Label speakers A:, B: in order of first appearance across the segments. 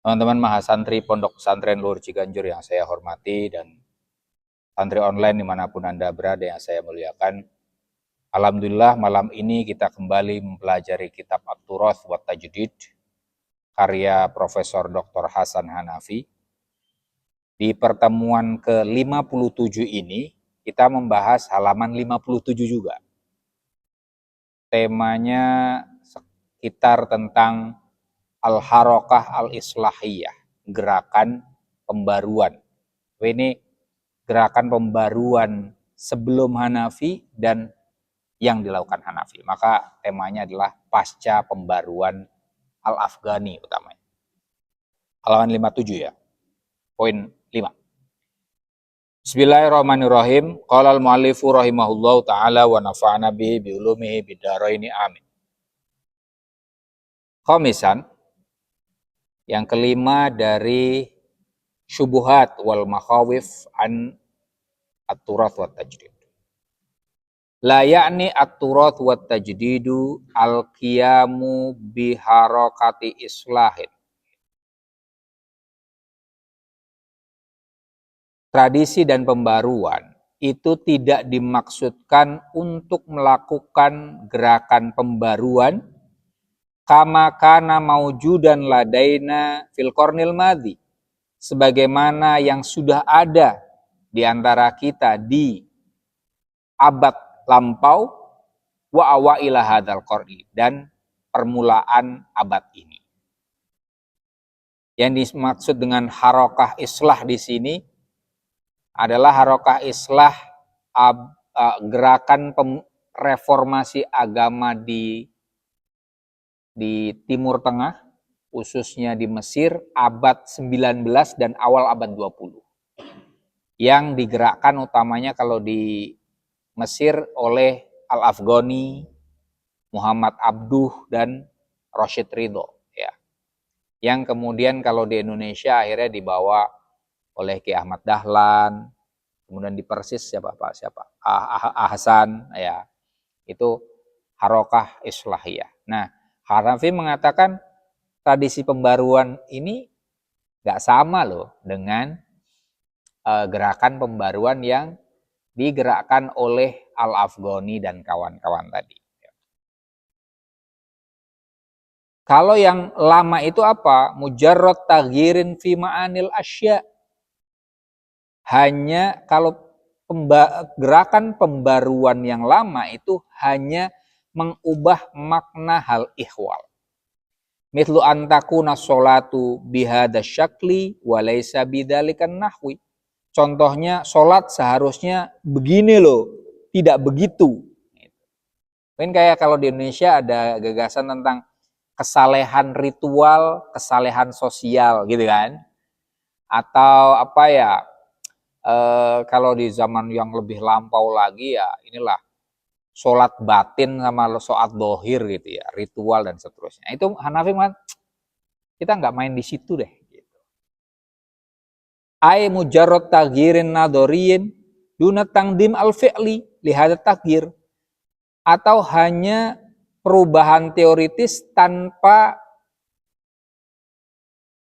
A: Teman-teman mahasantri Pondok Pesantren Luhur Ciganjur yang saya hormati dan santri online dimanapun Anda berada yang saya muliakan. Alhamdulillah malam ini kita kembali mempelajari kitab At-Turath wa Tajdid karya Profesor Dr. Hasan Hanafi. Di pertemuan ke-57 ini kita membahas halaman 57 juga. Temanya sekitar tentang al-harakah al-islahiyah, gerakan pembaruan. Ini gerakan pembaruan sebelum Hanafi dan yang dilakukan Hanafi. Maka temanya adalah pasca pembaruan al-Afghani utamanya. Halaman 57 ya. Poin 5. Bismillahirrahmanirrahim. Qala al-muallifu rahimahullahu ta'ala wa nafa'ana bihi bi ulumihi bidaraini amin. Khamisan, yang kelima dari syubuhat wal makhawif an at-turath wa tajdid. La ya'ni at-turath wa tajdidu al-qiyamu biharakati islahin. Tradisi dan pembaruan itu tidak dimaksudkan untuk melakukan gerakan pembaruan kama kana maujudan ladaina fil qarnil madhi, sebagaimana yang sudah ada di antara kita di abad lampau wa awaila hadzal qarni, dan permulaan abad ini. Yang dimaksud dengan harakah islah di sini adalah harakah islah gerakan reformasi agama di Timur Tengah, khususnya di Mesir abad 19 dan awal abad 20. Yang digerakkan utamanya kalau di Mesir oleh Al-Afghani, Muhammad Abduh, dan Rashid Ridho. Ya. Yang kemudian kalau di Indonesia akhirnya dibawa oleh Ki Ahmad Dahlan, kemudian di Persis siapa Ahsan, ya. Itu harakah islahiyah. Nah, Hanafi mengatakan tradisi pembaruan ini gak sama loh dengan gerakan pembaruan yang digerakkan oleh Al-Afghani dan kawan-kawan tadi. Kalau yang lama itu apa? Mujarrad taghyirin fi ma'anil asya. Hanya kalau gerakan pembaruan yang lama itu hanya mengubah makna hal ihwal. Mithlu antakuna sholatu bihada syakli walaysa bidzalikan nahwi. Contohnya sholat seharusnya begini loh, tidak begitu. Mungkin kayak kalau di Indonesia ada gagasan tentang kesalehan ritual, kesalehan sosial gitu kan. Atau apa ya, kalau di zaman yang lebih lampau lagi ya inilah sholat batin sama sholat dohir gitu ya, ritual dan seterusnya. Itu Hanafi mengatakan kita nggak main di situ deh. Ai mujarrad taghyirin nadoriyin duna tangdim al-fi'li lihada taghir, atau hanya perubahan teoritis tanpa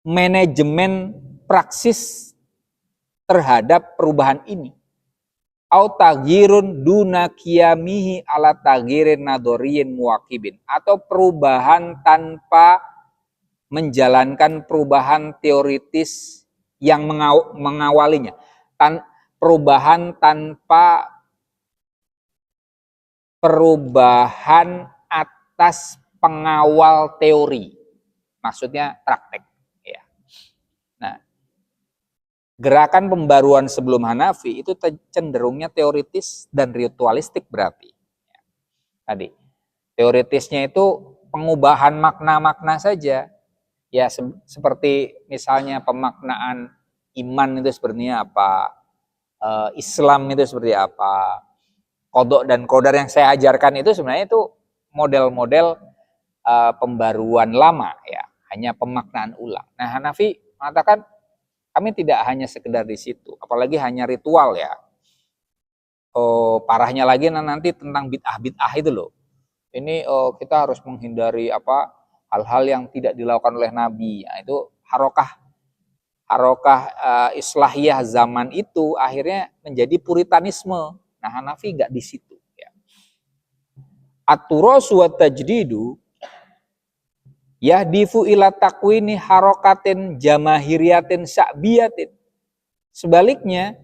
A: manajemen praksis terhadap perubahan ini. Au taghyirun duna qiyamihi ala taghyirin nadoriyin muwaqibin, atau perubahan tanpa menjalankan perubahan teoritis yang mengawalinya. Perubahan tanpa perubahan atas pengawal teori. Maksudnya praktek. Ya. Nah, gerakan pembaruan sebelum Hanafi itu cenderungnya teoritis dan ritualistik berarti. Tadi, teoritisnya itu pengubahan makna-makna saja. Ya, seperti misalnya pemaknaan iman itu sepertinya apa, Islam itu seperti apa, kodok dan kodar yang saya ajarkan itu sebenarnya itu model-model pembaruan lama ya, hanya pemaknaan ulang. Nah, Hanafi mengatakan kami tidak hanya sekedar di situ, apalagi hanya ritual ya. Parahnya lagi nanti tentang bid'ah itu loh. Ini kita harus menghindari hal-hal yang tidak dilakukan oleh Nabi. Nah, itu harokah islahiyah zaman itu akhirnya menjadi puritanisme. Nah, Hanafi nggak di situ. Ya. At-turas wa tajdidu yahdifu ila takwini harokatin jamahiriyatin sya'biyatin. Sebaliknya,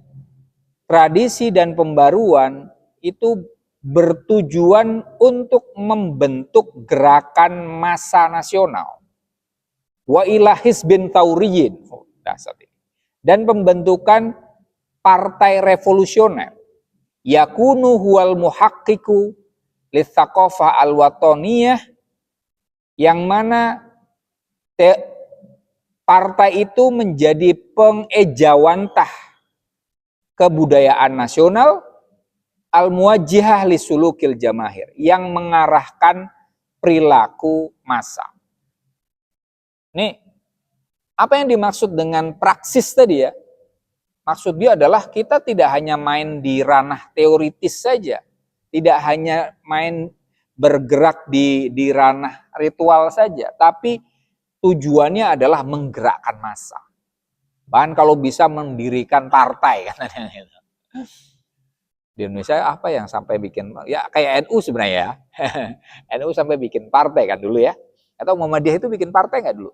A: tradisi dan pembaruan itu bertujuan untuk membentuk gerakan massa nasional. Wa ila hizbin tauriyin. Dan pembentukan partai revolusioner. Yakunu huwal muhaqqiqu litsaqafah al-wataniyah, yang mana partai itu menjadi pengejawantah kebudayaan nasional al-muwajjihah li sulukil jamahir, yang mengarahkan perilaku massa. Nih, apa yang dimaksud dengan praksis tadi ya? Maksud dia adalah kita tidak hanya main di ranah teoritis saja, tidak hanya main bergerak di ranah ritual saja, tapi tujuannya adalah menggerakkan massa. Bahkan kalau bisa mendirikan partai kan. Di Indonesia apa yang sampai bikin, ya kayak NU sebenarnya ya. NU sampai bikin partai kan dulu ya. Atau Muhammadiyah itu bikin partai nggak dulu?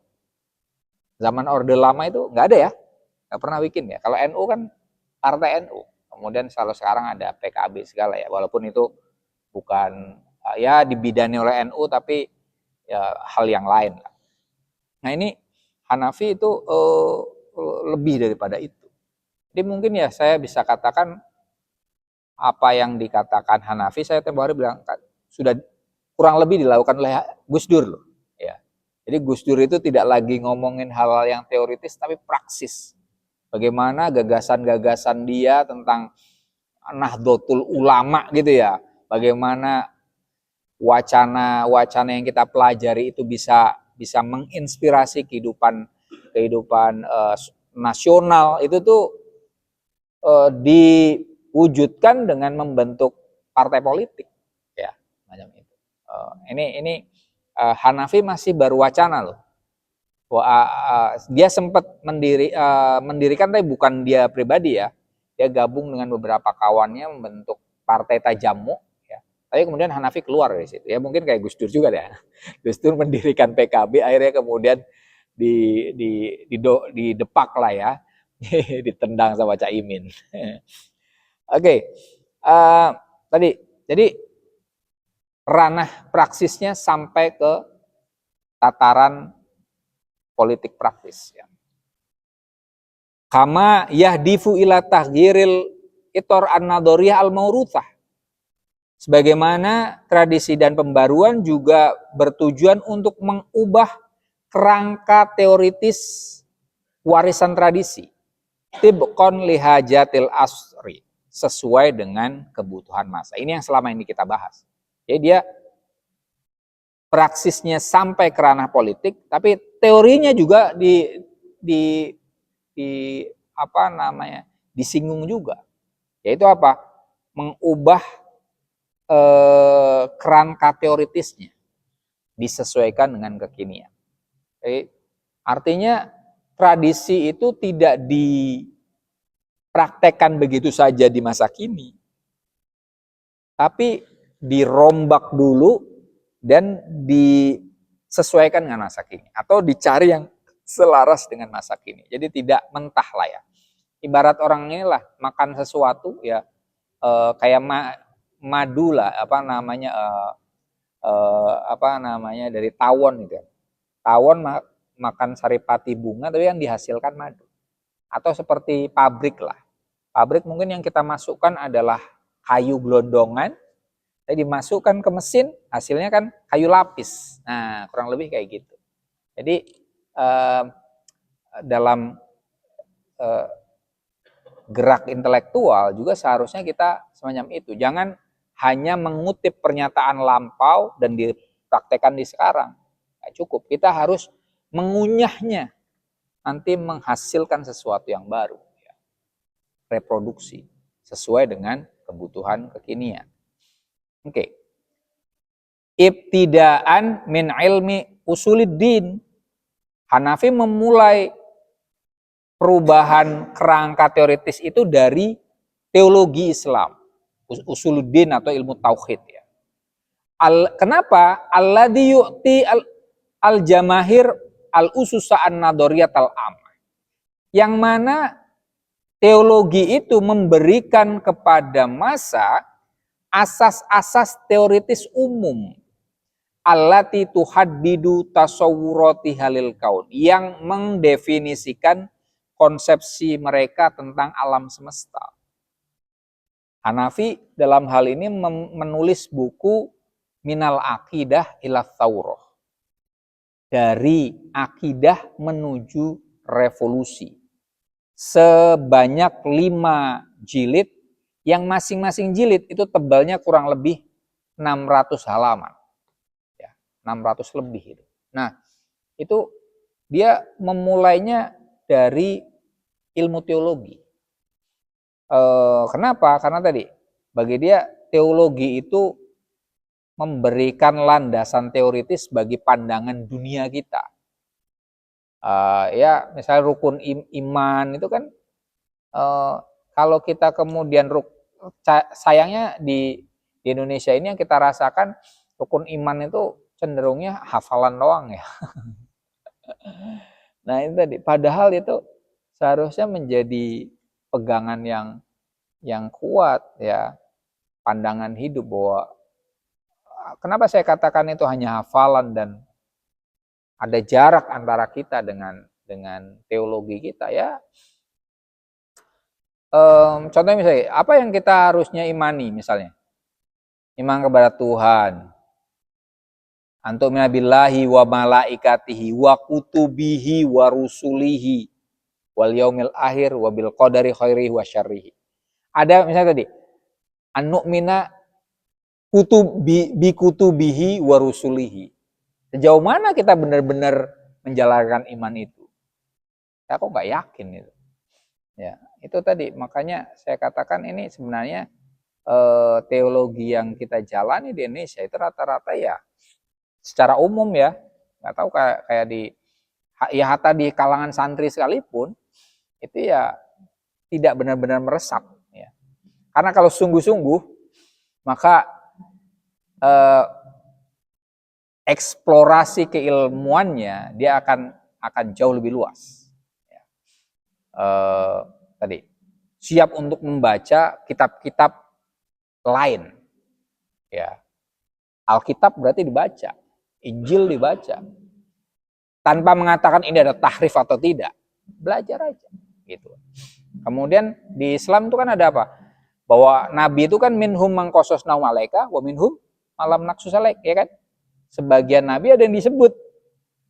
A: Zaman Orde Lama itu nggak ada ya, nggak pernah bikin ya. Kalau NU kan partai NU. Kemudian kalau sekarang ada PKB segala ya, walaupun itu bukan ya dibidani oleh NU tapi ya hal yang lain. Nah ini Hanafi itu lebih daripada itu. Jadi mungkin ya saya bisa katakan apa yang dikatakan Hanafi, saya tempoh hari bilang sudah kurang lebih dilakukan oleh Gus Dur loh. Ya. Jadi Gus Dur itu tidak lagi ngomongin hal-hal yang teoritis tapi praksis. Bagaimana gagasan-gagasan dia tentang Nahdlatul Ulama gitu ya. Bagaimana wacana-wacana yang kita pelajari itu bisa menginspirasi kehidupan nasional. Itu tuh diwujudkan dengan membentuk partai politik ya, macam itu. Ini Hanafi masih baru wacana loh. Dia sempat mendirikan, tapi bukan dia pribadi ya. Dia gabung dengan beberapa kawannya membentuk partai Tajamu ya. Tapi kemudian Hanafi keluar dari situ. Ya mungkin kayak Gus Dur juga deh. Gus Dur mendirikan PKB, akhirnya kemudian didepak lah ya. Ditendang sama Cak Imin. Oke. Tadi jadi ranah praksisnya sampai ke tataran politik praktis ya. Kama yahdifu ila tahghiril itor an-nadoriyah al-mauruthah. Sebagaimana tradisi dan pembaruan juga bertujuan untuk mengubah kerangka teoritis warisan tradisi. Tibqon lihajatil asri, sesuai dengan kebutuhan masa. Ini yang selama ini kita bahas. Jadi dia praksisnya sampai ke ranah politik, tapi teorinya juga disinggung juga. Yaitu apa? Mengubah kerangka teoritisnya disesuaikan dengan kekinian. Jadi, artinya tradisi itu tidak dipraktekkan begitu saja di masa kini, tapi dirombak dulu dan disesuaikan dengan masa kini, atau dicari yang selaras dengan masa kini. Jadi tidak mentah lah ya. Ibarat orang inilah makan sesuatu ya kayak madu lah, dari tawon gitu. Tawon makan saripati bunga tapi yang dihasilkan madu. Atau seperti pabrik lah. Pabrik mungkin yang kita masukkan adalah kayu gelondongan, dimasukkan ke mesin, hasilnya kan kayu lapis. Nah, kurang lebih kayak gitu. Jadi dalam gerak intelektual juga seharusnya kita semacam itu. Jangan hanya mengutip pernyataan lampau dan dipraktekkan di sekarang. Nggak cukup. Kita harus mengunyahnya, nanti menghasilkan sesuatu yang baru. Reproduksi sesuai dengan kebutuhan kekinian. Oke. Ibtidaan min ilmi usuluddin, Hanafi memulai perubahan kerangka teoritis itu dari teologi Islam, usuluddin atau ilmu tauhid ya. Kenapa? Alladzi yu'ti al-jamahir al-ususa an-nadhariyat al-amah. Yang mana teologi itu memberikan kepada massa asas-asas teoritis umum allati tuhaddidu tasawwurati halil kaun, yang mendefinisikan konsepsi mereka tentang alam semesta. Hanafi dalam hal ini menulis buku Minal Aqidah ila Thawrah, dari akidah menuju revolusi, sebanyak 5 jilid, yang masing-masing jilid itu tebalnya kurang lebih 600 halaman. Ya, 600 lebih itu. Nah, itu dia memulainya dari ilmu teologi. Kenapa? Karena tadi bagi dia teologi itu memberikan landasan teoritis bagi pandangan dunia kita. Ya, misalnya rukun iman itu kan, kalau kita kemudian sayangnya di Indonesia ini yang kita rasakan, rukun iman itu cenderungnya hafalan doang ya. Nah itu tadi, padahal itu seharusnya menjadi pegangan yang kuat ya, pandangan hidup bahwa, kenapa saya katakan itu hanya hafalan dan ada jarak antara kita dengan teologi kita ya. Contohnya misalnya, apa yang kita harusnya imani misalnya? Iman kepada Tuhan. Antumina billahi wa malaikatihi wa kutubihi wa rusulihi wal yaumil akhir wa bil qadari khairihi wa syarrihi. Ada misalnya tadi, an-nu'mina bi kutubihi wa rusulihi. Sejauh mana kita benar-benar menjalankan iman itu? Saya kok nggak yakin itu. Ya, itu tadi, makanya saya katakan ini sebenarnya teologi yang kita jalani di Indonesia itu rata-rata ya secara umum ya, nggak tahu kayak ya hatta di kalangan santri sekalipun itu ya tidak benar-benar meresap ya. Karena kalau sungguh-sungguh maka eksplorasi keilmuannya dia akan jauh lebih luas ya. Tadi siap untuk membaca kitab-kitab lain ya. Alkitab berarti dibaca, Injil dibaca, tanpa mengatakan ini ada tahrif atau tidak, belajar aja gitu. Kemudian di Islam itu kan ada apa? Bahwa Nabi itu kan minhum man qasasna alaika wa minhum malam naksus alaik, ya kan? Sebagian Nabi ada yang disebut,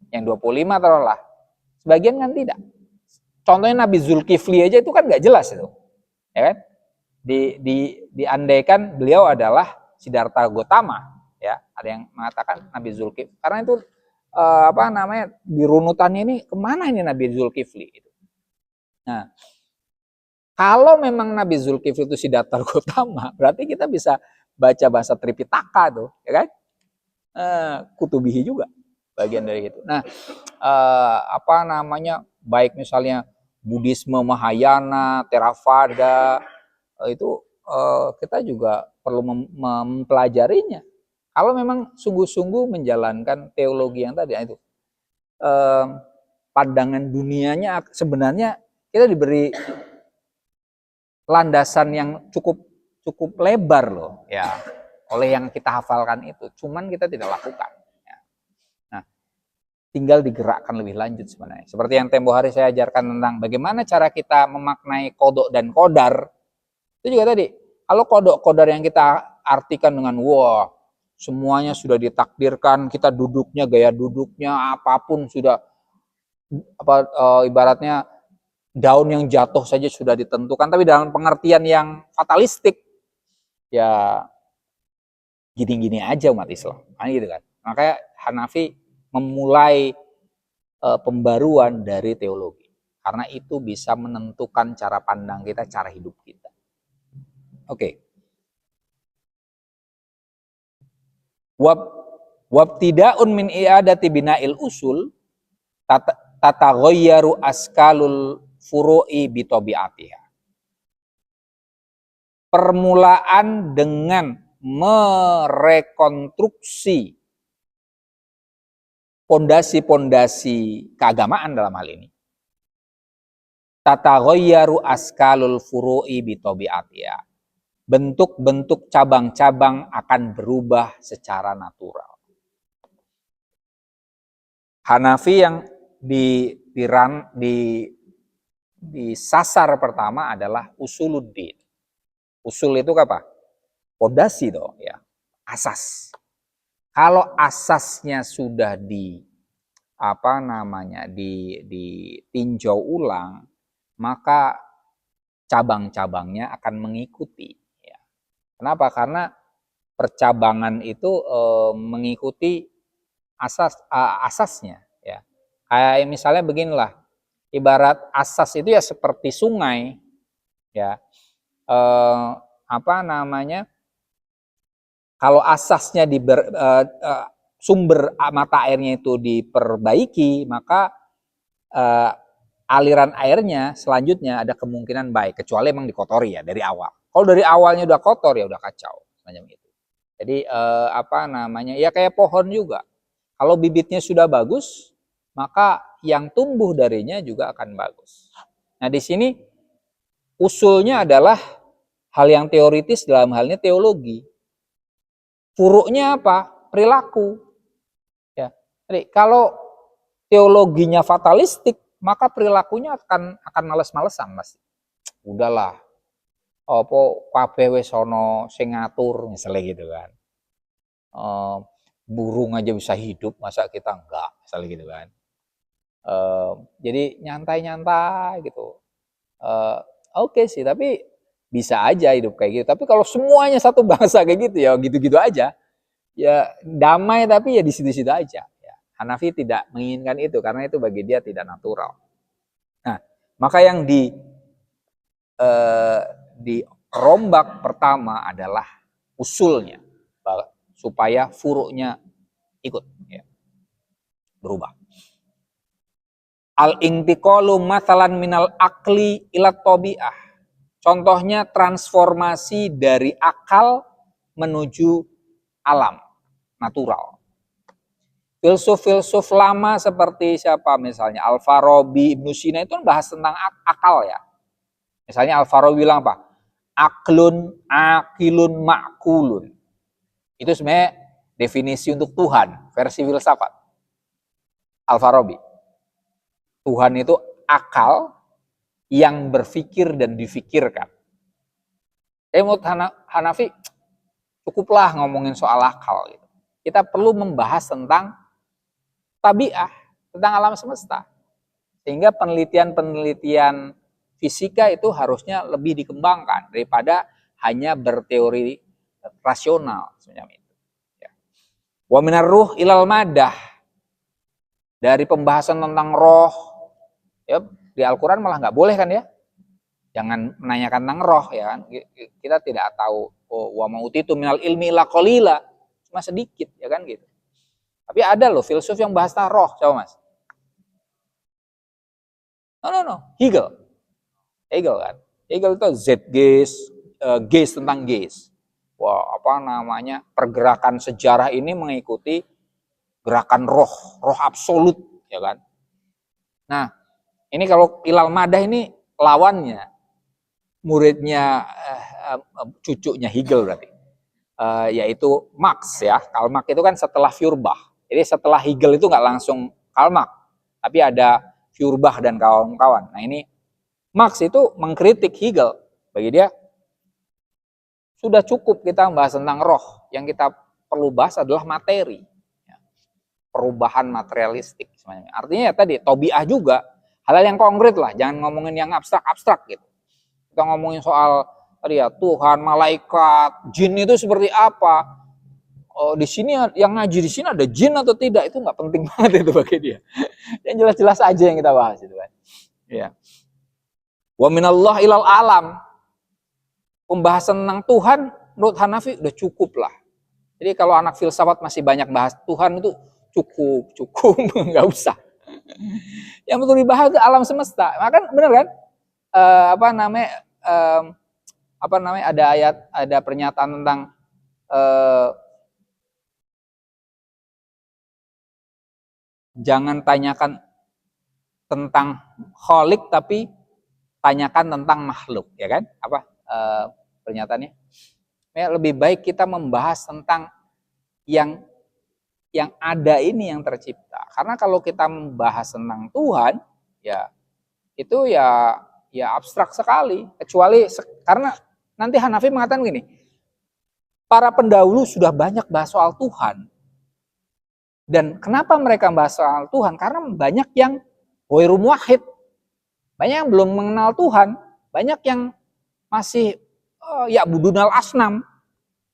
A: yang 25 taruhlah, sebagian kan tidak. Contohnya Nabi Zulkifli aja itu kan nggak jelas itu, ya kan? Diandaikan beliau adalah Siddhartha Gautama, ya, ada yang mengatakan Nabi Zulkifli, karena itu di runutannya ini kemana ini Nabi Zulkifli itu. Nah, kalau memang Nabi Zulkifli itu Siddhartha Gautama, berarti kita bisa baca bahasa Tripitaka tuh, ya kan? Kutubihi juga bagian dari itu. Nah, baik misalnya Buddhisme Mahayana, Theravada, itu kita juga perlu mempelajarinya. Kalau memang sungguh-sungguh menjalankan teologi yang tadi itu, pandangan dunianya sebenarnya kita diberi landasan yang cukup lebar loh, ya, oleh yang kita hafalkan itu. Cuman kita tidak lakukan. Ya. Nah, tinggal digerakkan lebih lanjut sebenarnya. Seperti yang tempo hari saya ajarkan tentang bagaimana cara kita memaknai kodok dan kodar. Itu juga tadi. Kalau kodok kodar yang kita artikan dengan wah, semuanya sudah ditakdirkan, kita duduknya, gaya duduknya, apapun sudah ibaratnya daun yang jatuh saja sudah ditentukan, tapi dalam pengertian yang fatalistik, ya gini-gini aja umat Islam, gitu kan. Makanya Hanafi memulai pembaruan dari teologi, karena itu bisa menentukan cara pandang kita, cara hidup kita. Oke. Wabtidaun min i'adati bina'il usul, tataghayyaru askalul furu'i bitabi'atiha. Permulaan dengan merekonstruksi pondasi-pondasi keagamaan dalam hal ini. Tataghayyaru askalul furu'i bitabi'atiha. Bentuk-bentuk cabang-cabang akan berubah secara natural. Hanafi yang disasar pertama adalah usuluddin. Usul itu apa? Pondasi toh, ya. Asas. Kalau asasnya sudah ditinjau ulang, maka cabang-cabangnya akan mengikuti. Ya. Kenapa? Karena percabangan itu mengikuti asasnya. Ya. Kayak misalnya beginilah, ibarat asas itu ya seperti sungai, ya. Kalau asasnya sumber mata airnya itu diperbaiki, maka aliran airnya selanjutnya ada kemungkinan baik, kecuali emang dikotori ya dari awal. Kalau dari awalnya udah kotor ya udah kacau semacam itu. Jadi ya kayak pohon juga. Kalau bibitnya sudah bagus, maka yang tumbuh darinya juga akan bagus. Nah, di sini usulnya adalah hal yang teoritis, dalam hal ini teologi. Furuknya apa? Perilaku. Ya. Jadi kalau teologinya fatalistik, maka perilakunya akan males-malesan, Mas. Udahlah. Apa kabeh wis ana sing ngatur misalnya gitu kan. Burung aja bisa hidup, masa kita enggak, misalnya gitu kan. Jadi nyantai-nyantai gitu. Oke sih, tapi bisa aja hidup kayak gitu. Tapi kalau semuanya satu bangsa kayak gitu ya gitu-gitu aja. Ya damai tapi ya di situ-situ aja. Ya. Hanafi tidak menginginkan itu karena itu bagi dia tidak natural. Nah, maka yang dirombak pertama adalah usulnya supaya furuknya ikut ya, berubah. Al-intiqalu mathalan minal akli ila tabi'ah. Contohnya transformasi dari akal menuju alam, natural. Filsuf-filsuf lama seperti siapa misalnya? Al-Farabi, Ibnu Sina itu bahas tentang akal ya. Misalnya Al-Farabi bilang apa? Aklun, akilun, ma'kulun. Itu sebenarnya definisi untuk Tuhan, versi filsafat. Al-Farabi. Tuhan itu akal yang berpikir dan difikirkan. Menurut Hanafi, cukuplah ngomongin soal akal. Gitu. Kita perlu membahas tentang tabiah, tentang alam semesta. Sehingga penelitian-penelitian fisika itu harusnya lebih dikembangkan daripada hanya berteori rasional. Ya. Wa minar ruh ilal madah. Dari pembahasan tentang roh, ya di Al-Quran malah nggak boleh kan ya. Jangan menanyakan tentang roh ya kan. Kita tidak tahu wa mautitu minal ilmi illa qalila, cuma sedikit ya kan gitu. Tapi ada loh filsuf yang bahas tentang roh, coba Mas. No. Hegel kan. Hegel itu gaze tentang gaze. Wah, pergerakan sejarah ini mengikuti gerakan roh absolut ya kan. Nah, ini kalau ilal madah ini lawannya, muridnya cucunya Hegel berarti, yaitu Marx ya. Karl Marx itu kan setelah Feuerbach. Jadi setelah Hegel itu nggak langsung Karl Marx, tapi ada Feuerbach dan kawan-kawan. Nah ini Marx itu mengkritik Hegel. Bagi dia sudah cukup kita membahas tentang roh. Yang kita perlu bahas adalah materi, perubahan materialistik. Artinya ya tadi tobiah juga. Hal-hal yang konkret lah, jangan ngomongin yang abstrak-abstrak gitu. Kita ngomongin soal tadi ya Tuhan, malaikat, jin itu seperti apa. Di sini yang ngaji di sini ada jin atau tidak itu nggak penting banget itu bagi dia. Yang jelas-jelas aja yang kita bahas itu kan. Ya. Wa minallah ilal alam. Pembahasan tentang Tuhan menurut Hanafi udah cukup lah. Jadi kalau anak filsafat masih banyak bahas Tuhan itu cukup nggak usah. Yang betul dibahas itu alam semesta. Maka benar kan? Apa namanya? Ada ayat, ada pernyataan tentang jangan tanyakan tentang kholik, tapi tanyakan tentang makhluk, ya kan? Apa pernyataannya? Ya, lebih baik kita membahas tentang yang ada ini, yang tercipta. Karena kalau kita membahas tentang Tuhan, ya itu ya abstrak sekali. Kecuali karena nanti Hanafi mengatakan gini, para pendahulu sudah banyak bahas soal Tuhan. Dan kenapa mereka bahas soal Tuhan? Karena banyak yang ghairu muwahhid, banyak yang belum mengenal Tuhan, banyak yang masih ya'budunal asnam,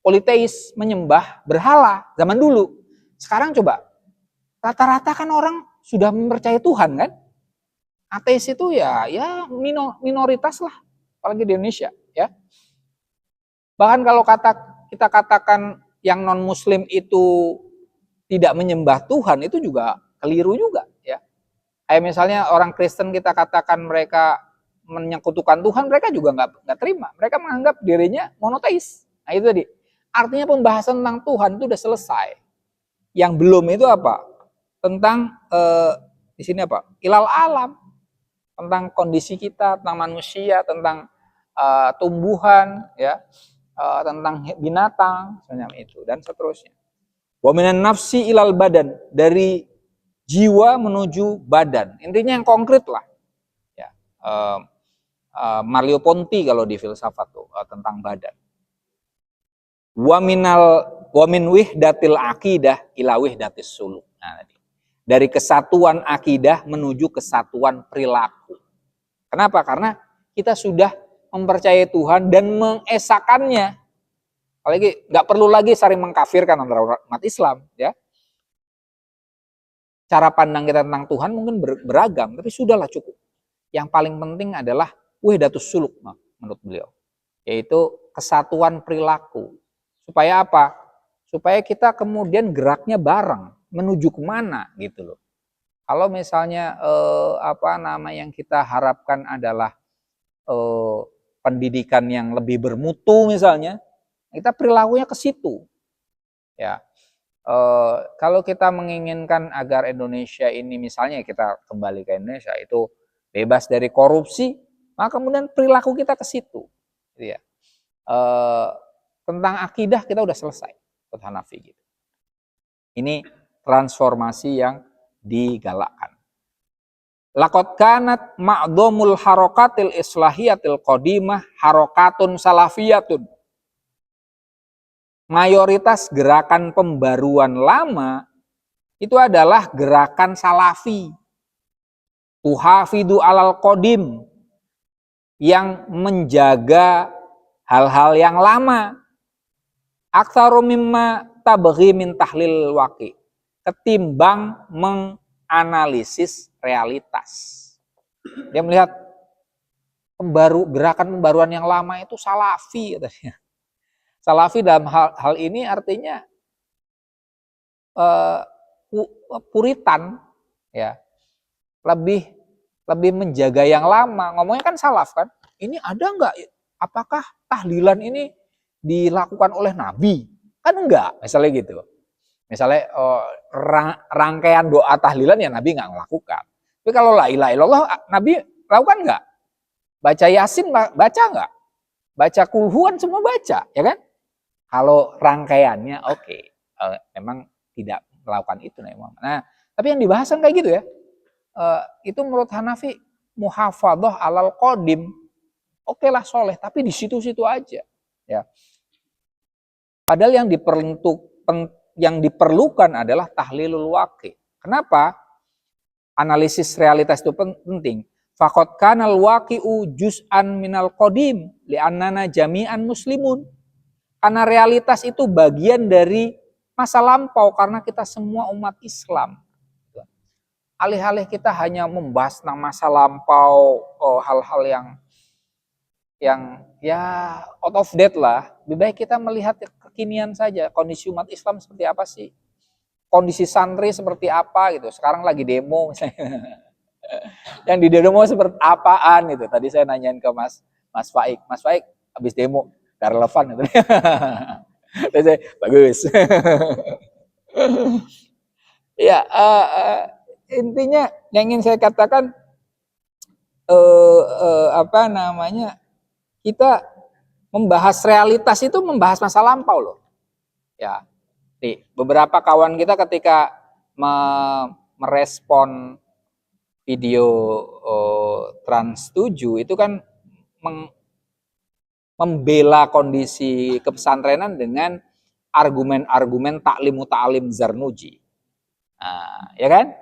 A: politeis, menyembah berhala zaman dulu. Sekarang coba, rata-rata kan orang sudah mempercayai Tuhan kan? Ateis itu ya minoritas lah, apalagi di Indonesia ya. Bahkan kalau kita katakan yang non muslim itu tidak menyembah Tuhan, itu juga keliru juga ya. Kayak misalnya orang Kristen, kita katakan mereka menyekutukan Tuhan, mereka juga nggak terima. Mereka menganggap dirinya monoteis. Nah itu tadi. Artinya pembahasan tentang Tuhan itu udah selesai. Yang belum itu apa? Tentang di sini apa? Ilal alam, tentang kondisi kita, tentang manusia, tentang tumbuhan, ya, tentang binatang, semacam itu dan seterusnya. Wa minan nafsi ilal badan, dari jiwa menuju badan. Intinya yang konkret lah. Ya. Mario Ponti kalau di filsafat tuh tentang badan. Wa min wihdatil aqidah ila wihdatis suluk. Nah, dari kesatuan akidah menuju kesatuan perilaku. Kenapa? Karena kita sudah mempercayai Tuhan dan mengesakannya. Apalagi nggak perlu lagi saling mengkafirkan antara umat Islam, ya. Cara pandang kita tentang Tuhan mungkin beragam, tapi sudahlah cukup. Yang paling penting adalah wahdatus suluk menurut beliau, yaitu kesatuan perilaku. Supaya apa? Supaya kita kemudian geraknya bareng, menuju kemana gitu loh. Kalau misalnya yang kita harapkan adalah pendidikan yang lebih bermutu misalnya, kita perilakunya ke situ. Ya. Kalau kita menginginkan agar Indonesia ini, misalnya kita kembali ke Indonesia itu bebas dari korupsi, maka kemudian perilaku kita ke situ. Gitu ya. Tentang akidah kita udah selesai, menurut Hanafi gitu. Ini transformasi yang digalakkan. Laqad kanat ma'dhamul harakatil islahiyatil qadimah harakatun salafiyatun. Mayoritas gerakan pembaruan lama itu adalah gerakan salafi. Tuhafidu alal qadim, yang menjaga hal-hal yang lama. Aktsaru mimma tabghi min tahlil waqi, ketimbang menganalisis realitas. Dia melihat gerakan pembaruan yang lama itu salafi katanya. Salafi dalam hal ini artinya puritan, ya, lebih menjaga yang lama. Ngomongnya kan salaf kan. Ini ada nggak? Apakah tahlilan ini dilakukan oleh Nabi? Kan enggak, misalnya gitu. Misalnya rangkaian doa tahlilan ya Nabi nggak melakukan. Tapi kalau la ilaha illallah Nabi lakukan nggak? Baca Yasin baca nggak? Baca kulhuan semua baca, ya kan? Kalau rangkaiannya oke. Memang tidak melakukan itu Nah, tapi yang dibahas kan kayak gitu ya. Itu menurut Hanafi muhafadzah alal qadim. Oke lah soleh, tapi di situ-situ aja. Ya. Padahal yang diperlukan adalah tahlilul waqi. Kenapa? Analisis realitas itu penting. Faqad kanal waqi'u juz'an minal qadim li'annana jami'an muslimun. Karena realitas itu bagian dari masa lampau karena kita semua umat Islam. Alih-alih kita hanya membahas tentang masa lampau, hal-hal yang ya out of date lah. Lebih baik kita melihat kekinian saja, kondisi umat Islam seperti apa sih? kondisi santri seperti apa gitu. Sekarang lagi demo misalnya. Yang di demo seperti apaan gitu. Tadi saya nanyain ke Mas Faik. Mas Faik habis demo gak relevan gitu. Terus saya, bagus. Ya, intinya yang ingin saya katakan apa namanya, kita membahas realitas itu membahas masa lampau loh. Ya, nih beberapa kawan kita ketika merespon video Trans 7 itu kan membela kondisi kepesantrenan dengan argumen-argumen taklimu ta'lim Zarnuji. Nah, ya kan?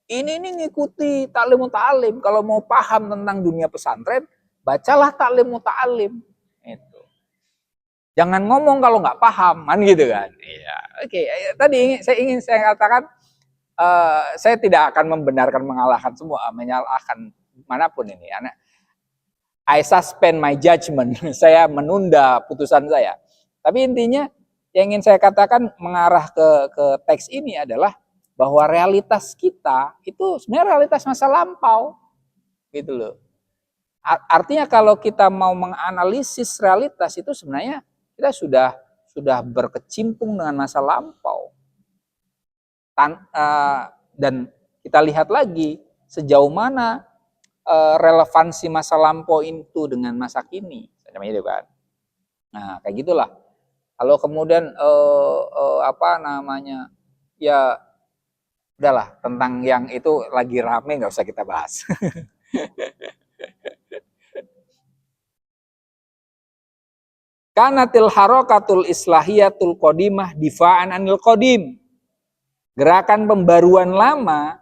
A: Ini ngikuti taklimu ta'lim. Kalau mau paham tentang dunia pesantren, bacalah taklimu ta'lim. Itu. Jangan ngomong kalau nggak paham, kan gitu kan? Iya. Oke. Tadi saya katakan, saya tidak akan membenarkan mengalahkan semua, menyalahkan manapun ini. I suspend my judgment. Saya menunda putusan saya. Tapi intinya yang ingin saya katakan mengarah ke teks ini adalah bahwa realitas kita itu sebenarnya realitas masa lampau. Gitu loh. Artinya kalau kita mau menganalisis realitas itu sebenarnya kita sudah berkecimpung dengan masa lampau. Dan kita lihat lagi sejauh mana relevansi masa lampau itu dengan masa kini, namanya itu kan. Nah, kayak gitulah. Kalau kemudian apa namanya, ya udahlah, tentang yang itu lagi rame nggak usah kita bahas. Kanatil harokatul islahiyatul qadimah difa'an anil qadim. Gerakan pembaruan lama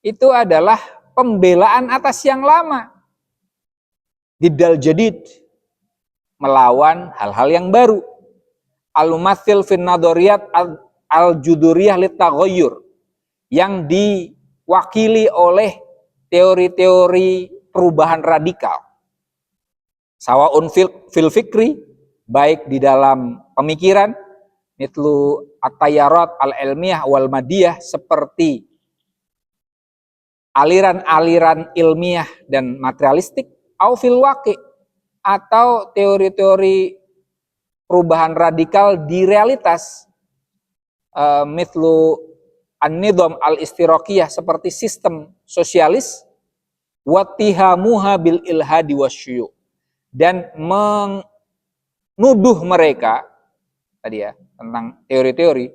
A: itu adalah pembelaan atas yang lama. Diddal jadid, melawan hal-hal yang baru. Al-mumathil fin nadoriyat al-juduriyah litaghayyur, yang diwakili oleh teori-teori perubahan radikal. Sawaun fil fikri, baik di dalam pemikiran, mitlu at-tayarat al-ilmiyah wal madiyah, seperti aliran-aliran ilmiah dan materialistik, au fil waqi, atau teori-teori perubahan radikal di realitas, mitlu an-nidham al-istiraqiyah, seperti sistem sosialis, wattihamuha bil ilhadi wasyu, dan menuduh mereka tadi ya tentang teori-teori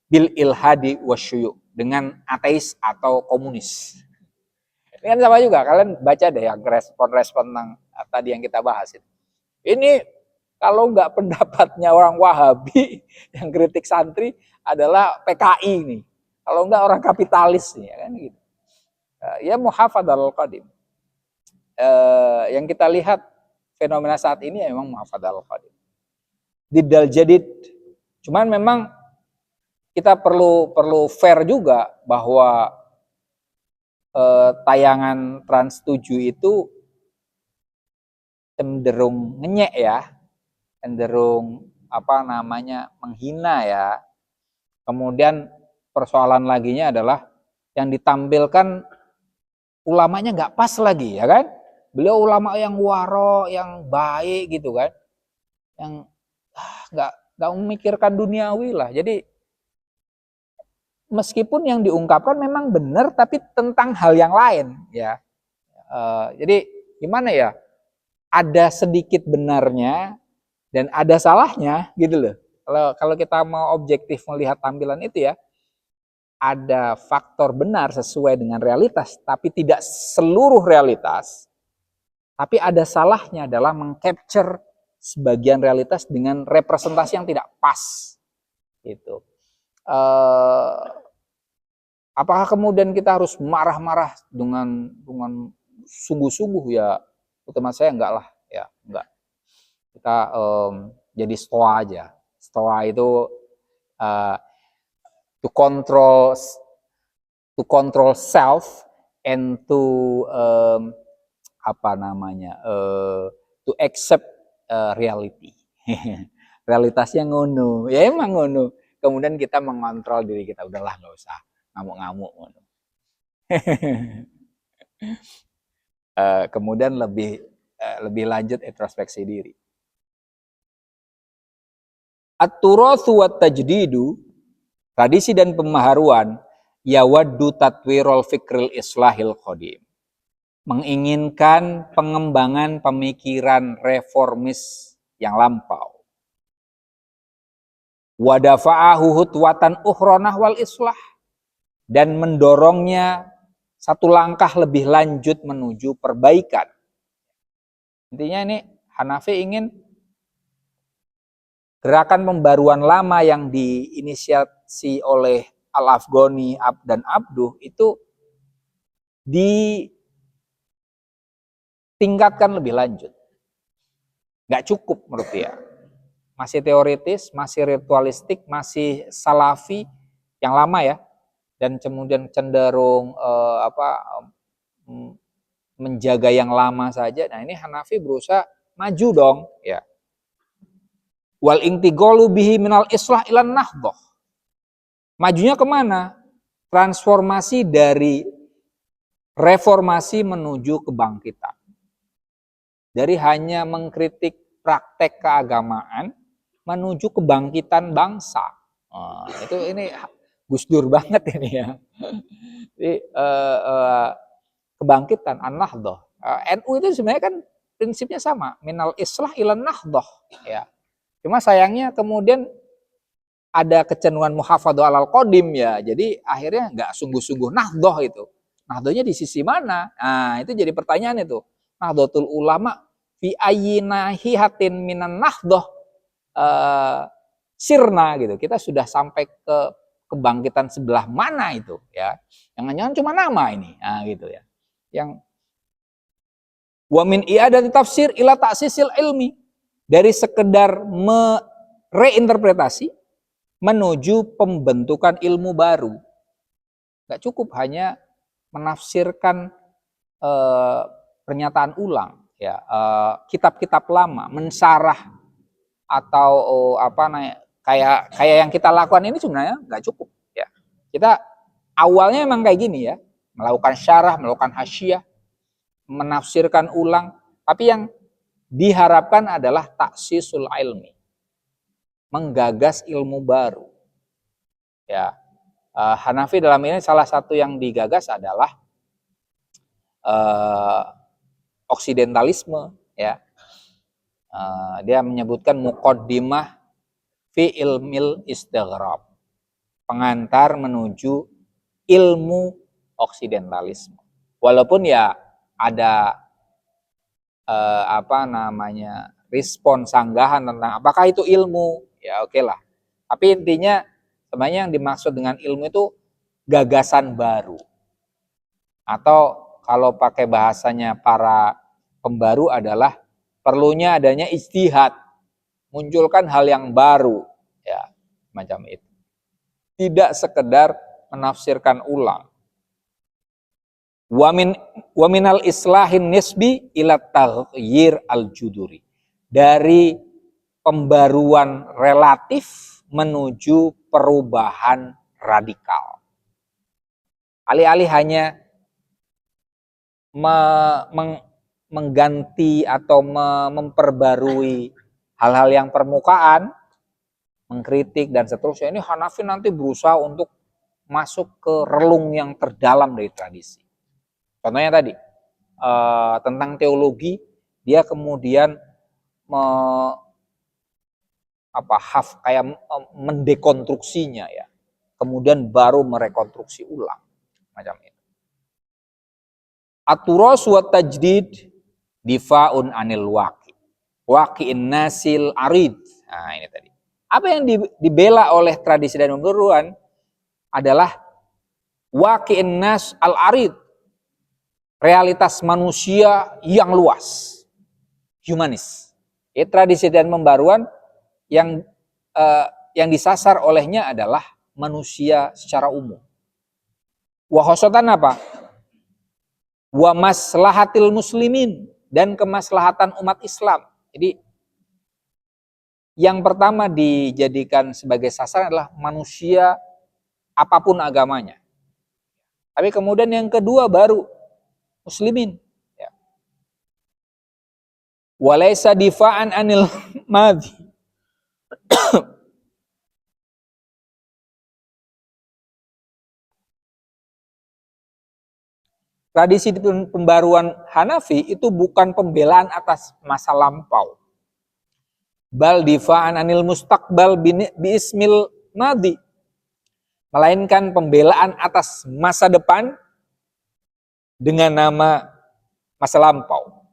A: bil ilhadi wasyu, dengan ateis atau komunis. Ini kan sama juga, kalian baca deh yang respon-respon tentang tadi yang kita bahas itu. Ini kalau nggak pendapatnya orang Wahabi yang kritik santri adalah PKI nih. Kalau nggak orang kapitalis nih, ya kan gitu. Ya muhafadzal qadim. Yang kita lihat fenomena saat ini ya memang muhafadzal qadim. Diddal jadid. Cuman memang kita perlu fair juga bahwa tayangan Trans 7 itu cenderung ngenyek ya, cenderung apa namanya menghina ya. Kemudian persoalan laginya adalah yang ditampilkan ulamanya nggak pas lagi, ya kan? Beliau ulama yang waro, yang baik gitu kan, yang nggak memikirkan duniawi lah. Jadi meskipun yang diungkapkan memang benar, tapi tentang hal yang lain ya. Jadi gimana ya? Ada sedikit benarnya dan ada salahnya gitu loh. Kalau kita mau objektif melihat tampilan itu ya, ada faktor benar sesuai dengan realitas, tapi tidak seluruh realitas. Tapi ada salahnya adalah mengcapture sebagian realitas dengan representasi yang tidak pas. Gitu. Apakah kemudian kita harus marah-marah dengan sungguh-sungguh ya? Utama saya enggak lah, ya enggak. Kita jadi stoa aja. Stoa itu to control self and to to accept reality. Realitasnya ngono, ya emang ngono. kemudian kita mengontrol diri kita, udahlah nggak usah ngamuk-ngamuk. Kemudian lebih lanjut introspeksi diri. At-turatsu wat tajdidu, tradisi dan pembaharuan, yawaddu tatwirul fikril islahil qadim, menginginkan pengembangan pemikiran reformis yang lampau. Wa dafa'ahu hutwatan ukhra wal islah, dan mendorongnya satu langkah lebih lanjut menuju perbaikan. Intinya ini Hanafi ingin gerakan pembaruan lama yang diinisiasi oleh Al-Afghani dan Abduh itu ditingkatkan lebih lanjut. Nggak cukup menurut dia. Masih teoritis, masih ritualistik, masih salafi yang lama ya, dan kemudian cenderung menjaga yang lama saja. Nah ini Hanafi berusaha maju dong ya. Wal intiqalu bihi minal islah ilan nahdhah. Majunya kemana? Transformasi dari reformasi menuju kebangkitan. Dari hanya mengkritik praktek keagamaan menuju kebangkitan bangsa. Ini Gus Dur banget ini ya. Jadi, kebangkitan an-nahdhah. NU itu sebenarnya kan prinsipnya sama, minal islah ilan nahdhah ya. Cuma sayangnya kemudian ada kecenderungan muhafadzah alal qadim ya. Jadi akhirnya nggak sungguh-sungguh nahdhah itu. Nahdhahnya di sisi mana? Nah, itu jadi pertanyaan itu. Nahdlatul ulama fi ayyinahi hatin minan nahdhah sirna gitu. Kita sudah sampai ke kebangkitan sebelah mana itu ya. Jangan-jangan cuma nama ini. Nah, gitu ya. Yang wa min i'adati tafsir ila ta'sisil ilmi, dari sekedar mereinterpretasi menuju pembentukan ilmu baru. Gak cukup hanya menafsirkan pernyataan ulang ya, kitab-kitab lama, mensarah atau kayak yang kita lakukan ini sebenarnya gak cukup ya. Kita awalnya emang kayak gini ya, melakukan syarah, melakukan hasyiah, menafsirkan ulang, tapi yang diharapkan adalah taksisul ilmi, menggagas ilmu baru. Ya, Hanafi dalam ini salah satu yang digagas adalah oksidentalisme. Ya, dia menyebutkan muqaddimah fi ilmil istighrab, pengantar menuju ilmu oksidentalisme. Walaupun ya ada respon sanggahan tentang apakah itu ilmu, ya oke lah. Tapi intinya sebenarnya yang dimaksud dengan ilmu itu gagasan baru. Atau kalau pakai bahasanya para pembaru adalah perlunya adanya ijtihad, munculkan hal yang baru, ya macam itu. Tidak sekedar menafsirkan ulang. Wa minal islahin nisbi ila taghyir al-juduri, dari pembaruan relatif menuju perubahan radikal. Alih-alih hanya mengganti atau memperbarui hal-hal yang permukaan, mengkritik dan seterusnya, ini Hanafi nanti berusaha untuk masuk ke relung yang terdalam dari tradisi. Contohnya tadi tentang teologi, dia kemudian mendekonstruksinya ya, kemudian baru merekonstruksi ulang macam itu. At-turas wa tajdid difaun anil waqi'in nasil arid. Nah ini tadi. Apa yang dibela oleh tradisi dan pembaruan adalah waqi'in nas al arid, realitas manusia yang luas, humanis. Tradisi dan pembaruan yang disasar olehnya adalah manusia secara umum. Wa khosotan apa? Wa maslahatil muslimin, dan kemaslahatan umat Islam. Jadi yang pertama dijadikan sebagai sasaran adalah manusia apapun agamanya. Tapi kemudian yang kedua baru muslimin. Ya. Walaysa difa'an anil madhi. Tradisi pembaruan Hanafi itu bukan pembelaan atas masa lampau. Bal difa'an anil mustaqbal biismil madhi. Melainkan pembelaan atas masa depan dengan nama masa lampau.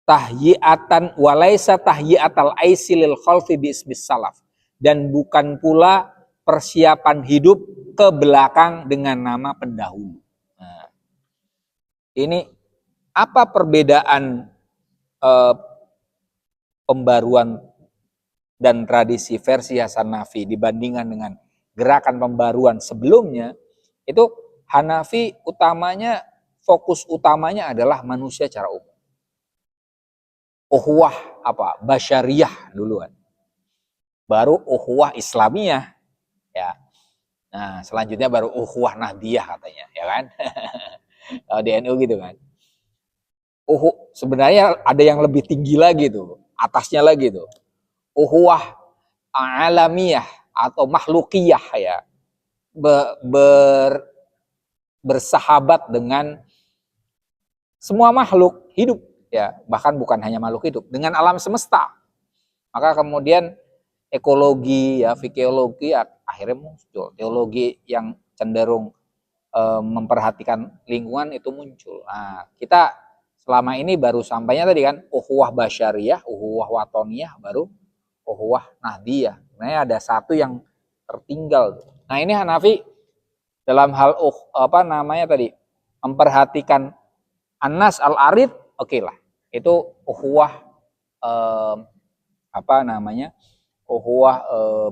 A: Tahyiatan walaisa tahyiatal aisilil khalfi biismis salaf. Dan bukan pula persiapan hidup ke belakang dengan nama pendahulu. Nah, ini apa perbedaan pembaruan dan tradisi versi Hanafi dibandingkan dengan gerakan pembaruan sebelumnya? Itu Hanafi utamanya, fokus utamanya adalah manusia secara umum. Ukhuwah basyariyah duluan. Baru ukhuwah Islamiyah, ya. Nah, selanjutnya baru ukhuwah Nahdiyah katanya, ya kan? Kalau di NU gitu kan. Sebenarnya ada yang lebih tinggi lagi tuh, atasnya lagi tuh. Ukhuwah alamiyah atau makhlukiyah, ya. Bersahabat dengan semua makhluk hidup, ya, bahkan bukan hanya makhluk hidup, dengan alam semesta. Maka kemudian ekologi, ya, fisiologi, ya, akhirnya muncul teologi yang cenderung memperhatikan lingkungan itu muncul. Nah, kita selama ini baru sampainya tadi kan ukhuwah basyariyah, ukhuwah watoniyah, baru ukhuwah nahdiyah. Nah, ada satu yang tertinggal. Nah, ini Hanafi dalam hal memperhatikan Anas al-Arid, oke lah. Itu ukhuwah ukhuwah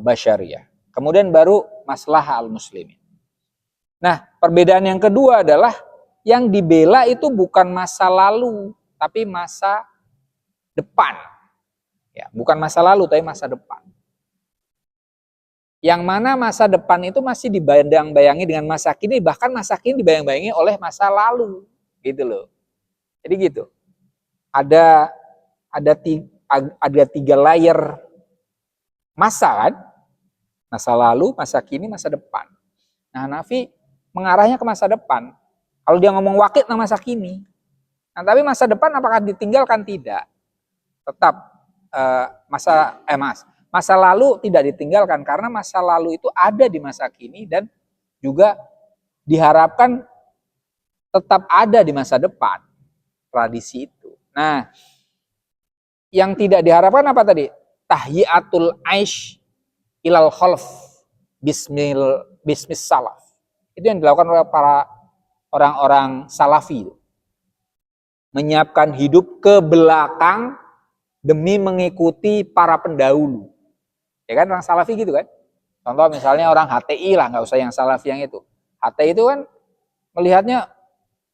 A: basyariyah. Kemudian baru maslahah al-muslimin. Nah, perbedaan yang kedua adalah yang dibela itu bukan masa lalu, tapi masa depan. Ya, bukan masa lalu, tapi masa depan. Yang mana masa depan itu masih dibayang-bayangi dengan masa kini, bahkan masa kini dibayang-bayangi oleh masa lalu, gitu loh. Jadi gitu. Ada 3 layer masa kan? Masa lalu, masa kini, masa depan. Nah, Hanafi mengarahnya ke masa depan. Kalau dia ngomong wakit nah masa kini. Nah, tapi masa depan apakah ditinggalkan? Tidak. Tetap masa lalu tidak ditinggalkan karena masa lalu itu ada di masa kini dan juga diharapkan tetap ada di masa depan. Tradisi itu. Nah, yang tidak diharapkan apa tadi? Tahyiatul aish ilal khalf bismis salaf. Itu yang dilakukan oleh para orang-orang salafi. Menyiapkan hidup ke belakang demi mengikuti para pendahulu. Ya kan, orang salafi gitu kan. Contoh misalnya orang HTI lah, nggak usah yang salafi yang itu. HTI itu kan melihatnya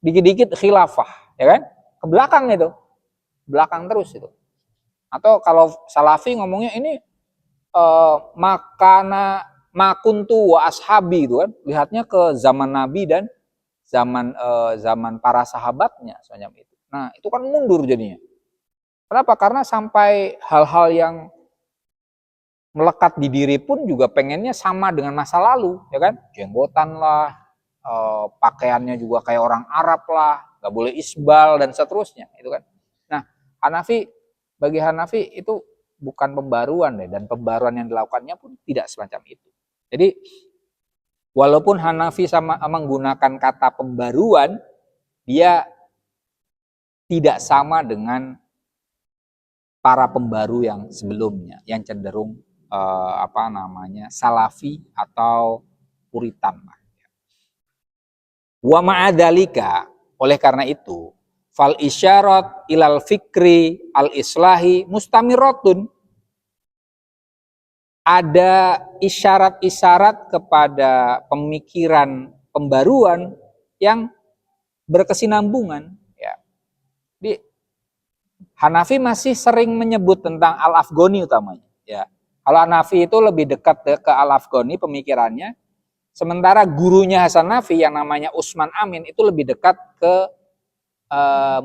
A: dikit-dikit khilafah, ya kan? Ke belakang itu. Belakang terus itu. Atau kalau salafi ngomongnya ini makuntu wa ashabi itu kan, lihatnya ke zaman Nabi dan zaman para sahabatnya semacam itu. Nah, itu kan mundur jadinya. Kenapa? Karena sampai hal-hal yang melekat di diri pun juga pengennya sama dengan masa lalu, ya kan? Jenggotan lah, pakaiannya juga kayak orang Arab lah, nggak boleh isbal dan seterusnya, itu kan. Nah, bagi Hanafi itu bukan pembaruan deh, dan pembaruan yang dilakukannya pun tidak semacam itu. Jadi walaupun Hanafi menggunakan kata pembaruan, dia tidak sama dengan para pembaru yang sebelumnya, yang cenderung salafi atau puritan. Wa ma'adzalika, oleh karena itu fal isyarat ilal fikri al islahi mustamiratun. Ada isyarat-isyarat kepada pemikiran pembaruan yang berkesinambungan, ya. Di Hanafi masih sering menyebut tentang Al-Afghani utamanya. Ya, kalau Hanafi itu lebih dekat ke Al-Afghani pemikirannya, sementara gurunya Hasan Nafi yang namanya Usman Amin itu lebih dekat ke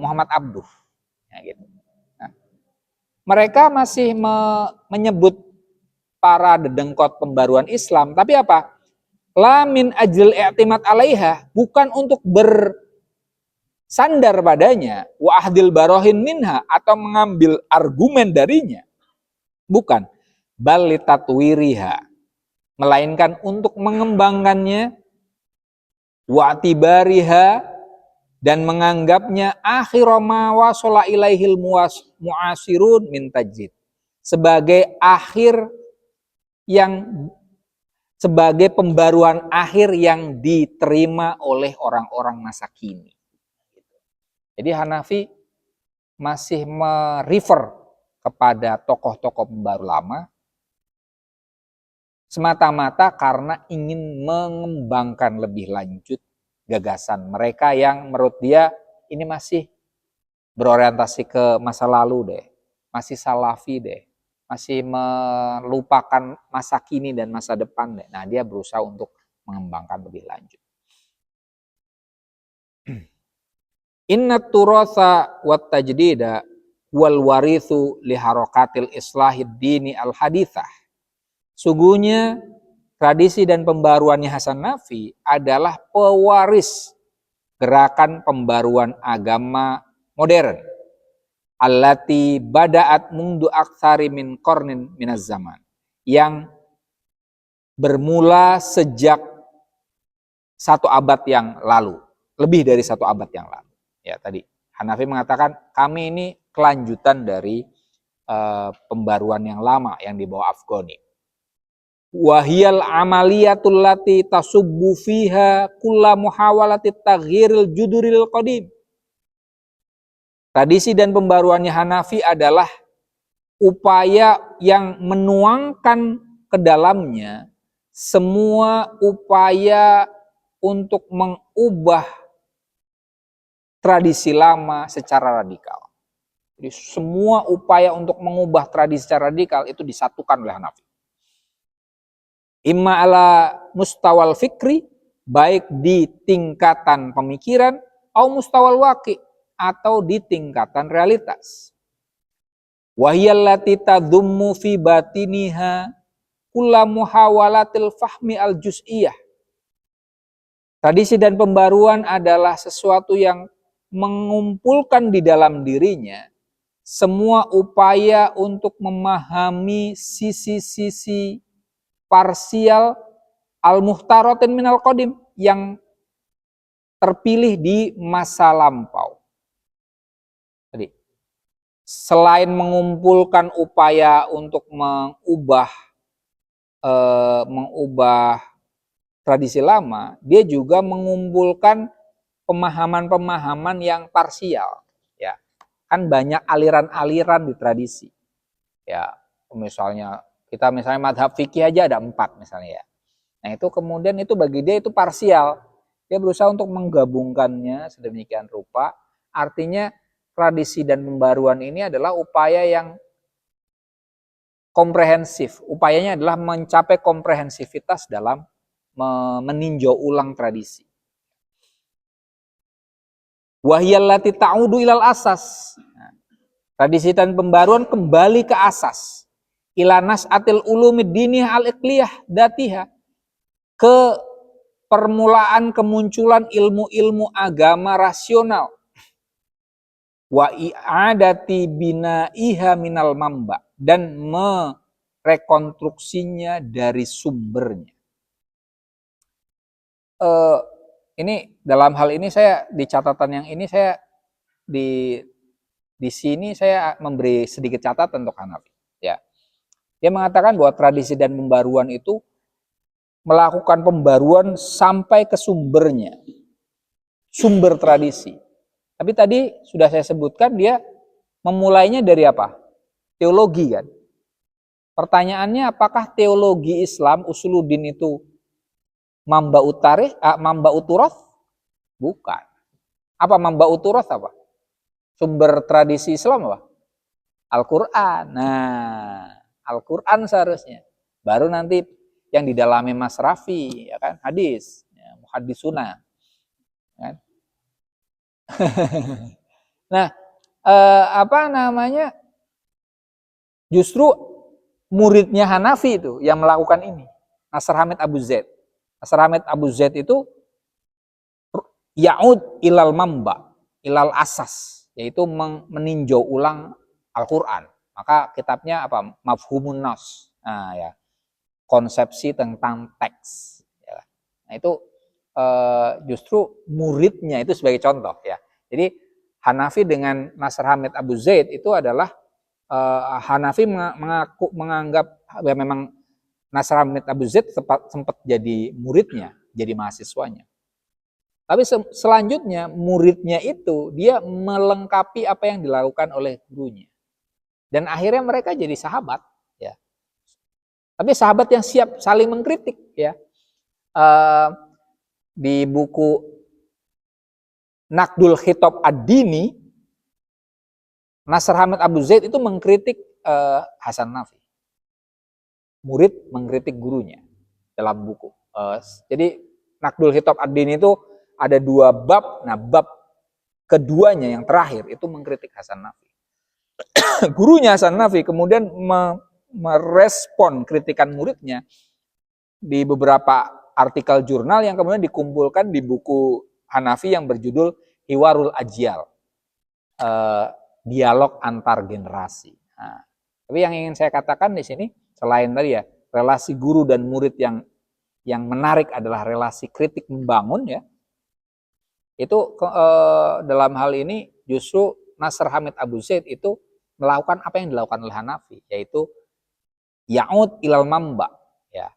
A: Muhammad Abduh. Ya, gitu. Nah, mereka masih menyebut para dedengkot pembaruan Islam, tapi apa? La min ajil i'timad alaiha, bukan untuk bersandar padanya, wa ahdil barohin minha, atau mengambil argumen darinya. Bukan. Bal litatwiriha, melainkan untuk mengembangkannya, wa tibariha, dan menganggapnya akhir ma wasala ilaihil muasirun min tajdid, sebagai akhir yang sebagai pembaruan akhir yang diterima oleh orang-orang masa kini. Jadi Hanafi masih merefer kepada tokoh-tokoh pembaru lama semata-mata karena ingin mengembangkan lebih lanjut gagasan mereka yang menurut dia ini masih berorientasi ke masa lalu deh, masih salafi deh, masih melupakan masa kini dan masa depan deh. Nah, dia berusaha untuk mengembangkan lebih lanjut. Inna turasa wat tajdida wal warithu li harakatil islahid dini al hadithah. Sungguhnya tradisi dan pembaruannya Hasan Nafi adalah pewaris gerakan pembaruan agama modern. Allati bada'at mundu aktsari min qarnin minaz zaman, yang bermula sejak 1 abad yang lalu, lebih dari 1 abad yang lalu. Ya, tadi Hanafi mengatakan kami ini kelanjutan dari pembaruan yang lama yang dibawa Afghani. Wahiyal amaliyatul lati tasubbu fiha kulla muhawalati taghyiril juduril qadim. Tradisi dan pembaruannya Hanafi adalah upaya yang menuangkan ke dalamnya semua upaya untuk mengubah tradisi lama secara radikal. Jadi semua upaya untuk mengubah tradisi secara radikal itu disatukan oleh Hanafi. Imma ala mustawal fikri, baik di tingkatan pemikiran, au mustawal waqi, atau di tingkatan realitas. Wahiyallati tadhummu fi batiniha kulla muhawalatil fahmi al juz'iyah. Tradisi dan pembaruan adalah sesuatu yang mengumpulkan di dalam dirinya semua upaya untuk memahami sisi-sisi parsial al-muhtaratin minal qadim, yang terpilih di masa lampau. Jadi, selain mengumpulkan upaya untuk mengubah tradisi lama, dia juga mengumpulkan pemahaman-pemahaman yang parsial. Ya, kan banyak aliran-aliran di tradisi. Ya, misalnya madhab fikih aja ada 4 misalnya ya. Nah itu kemudian itu bagi dia itu parsial. Dia berusaha untuk menggabungkannya sedemikian rupa. Artinya tradisi dan pembaruan ini adalah upaya yang komprehensif. Upayanya adalah mencapai komprehensivitas dalam meninjau ulang tradisi. Wahiyallati ta'udu ilal asas. Tradisi dan pembaruan kembali ke asas. Ilanas atil ulumid diniyah al-iqliyah datiha, ke permulaan kemunculan ilmu-ilmu agama rasional. Wa i'adati binaiha minal mamba, dan merekonstruksinya dari sumbernya. Ini dalam hal ini saya di catatan yang ini saya di sini saya memberi sedikit catatan untuk Hanafi. Ya. Dia mengatakan bahwa tradisi dan pembaruan itu melakukan pembaruan sampai ke sumbernya, sumber tradisi. Tapi tadi sudah saya sebutkan dia memulainya dari apa? Teologi kan. Pertanyaannya, apakah teologi Islam Usuluddin itu mamba utarikh, mamba uturoth? Bukan. Apa mamba uturoth apa? Sumber tradisi Islam apa? Al-Quran. Nah, Al-Quran seharusnya. Baru nanti yang didalami Mas Raffi, ya kan? Hadis, ya, muhaddisuna. Kan? Nah, apa namanya? Justru muridnya Hanafi itu yang melakukan ini. Nasr Hamid Abu Zaid. Nasr Hamid Abu Zaid itu ya'ud ilal mamba, ilal asas, yaitu meninjau ulang Al-Quran. Maka kitabnya apa? Mafhumun Nas. Nah, ya. Konsepsi tentang teks. Ya. Nah, itu justru muridnya itu sebagai contoh ya. Jadi Hanafi dengan Nasr Hamid Abu Zaid itu adalah Hanafi menganggap ya memang Nasr Hamid Abu Zaid sempat jadi muridnya, jadi mahasiswanya. Tapi selanjutnya muridnya itu dia melengkapi apa yang dilakukan oleh gurunya. Dan akhirnya mereka jadi sahabat ya. Tapi sahabat yang siap saling mengkritik ya. Di buku Naqdul Khitab Ad-Dini, Nasr Hamid Abu Zaid itu mengkritik Hasan Nafi. Murid mengkritik gurunya dalam buku. Jadi Naqdul Khitab Ad-Dini itu ada 2 bab. Nah, bab keduanya yang terakhir itu mengkritik Hasan Nafi. Gurunya Hasan Nafi kemudian merespon kritikan muridnya di beberapa artikel jurnal yang kemudian dikumpulkan di buku Hanafi yang berjudul Hiwarul Ajyal, dialog antar generasi. Nah, tapi yang ingin saya katakan di sini selain tadi ya relasi guru dan murid yang menarik adalah relasi kritik membangun ya. Itu dalam hal ini justru Nasr Hamid Abu Zaid itu melakukan apa yang dilakukan oleh Hanafi, yaitu ya'ud ilal mamba ya.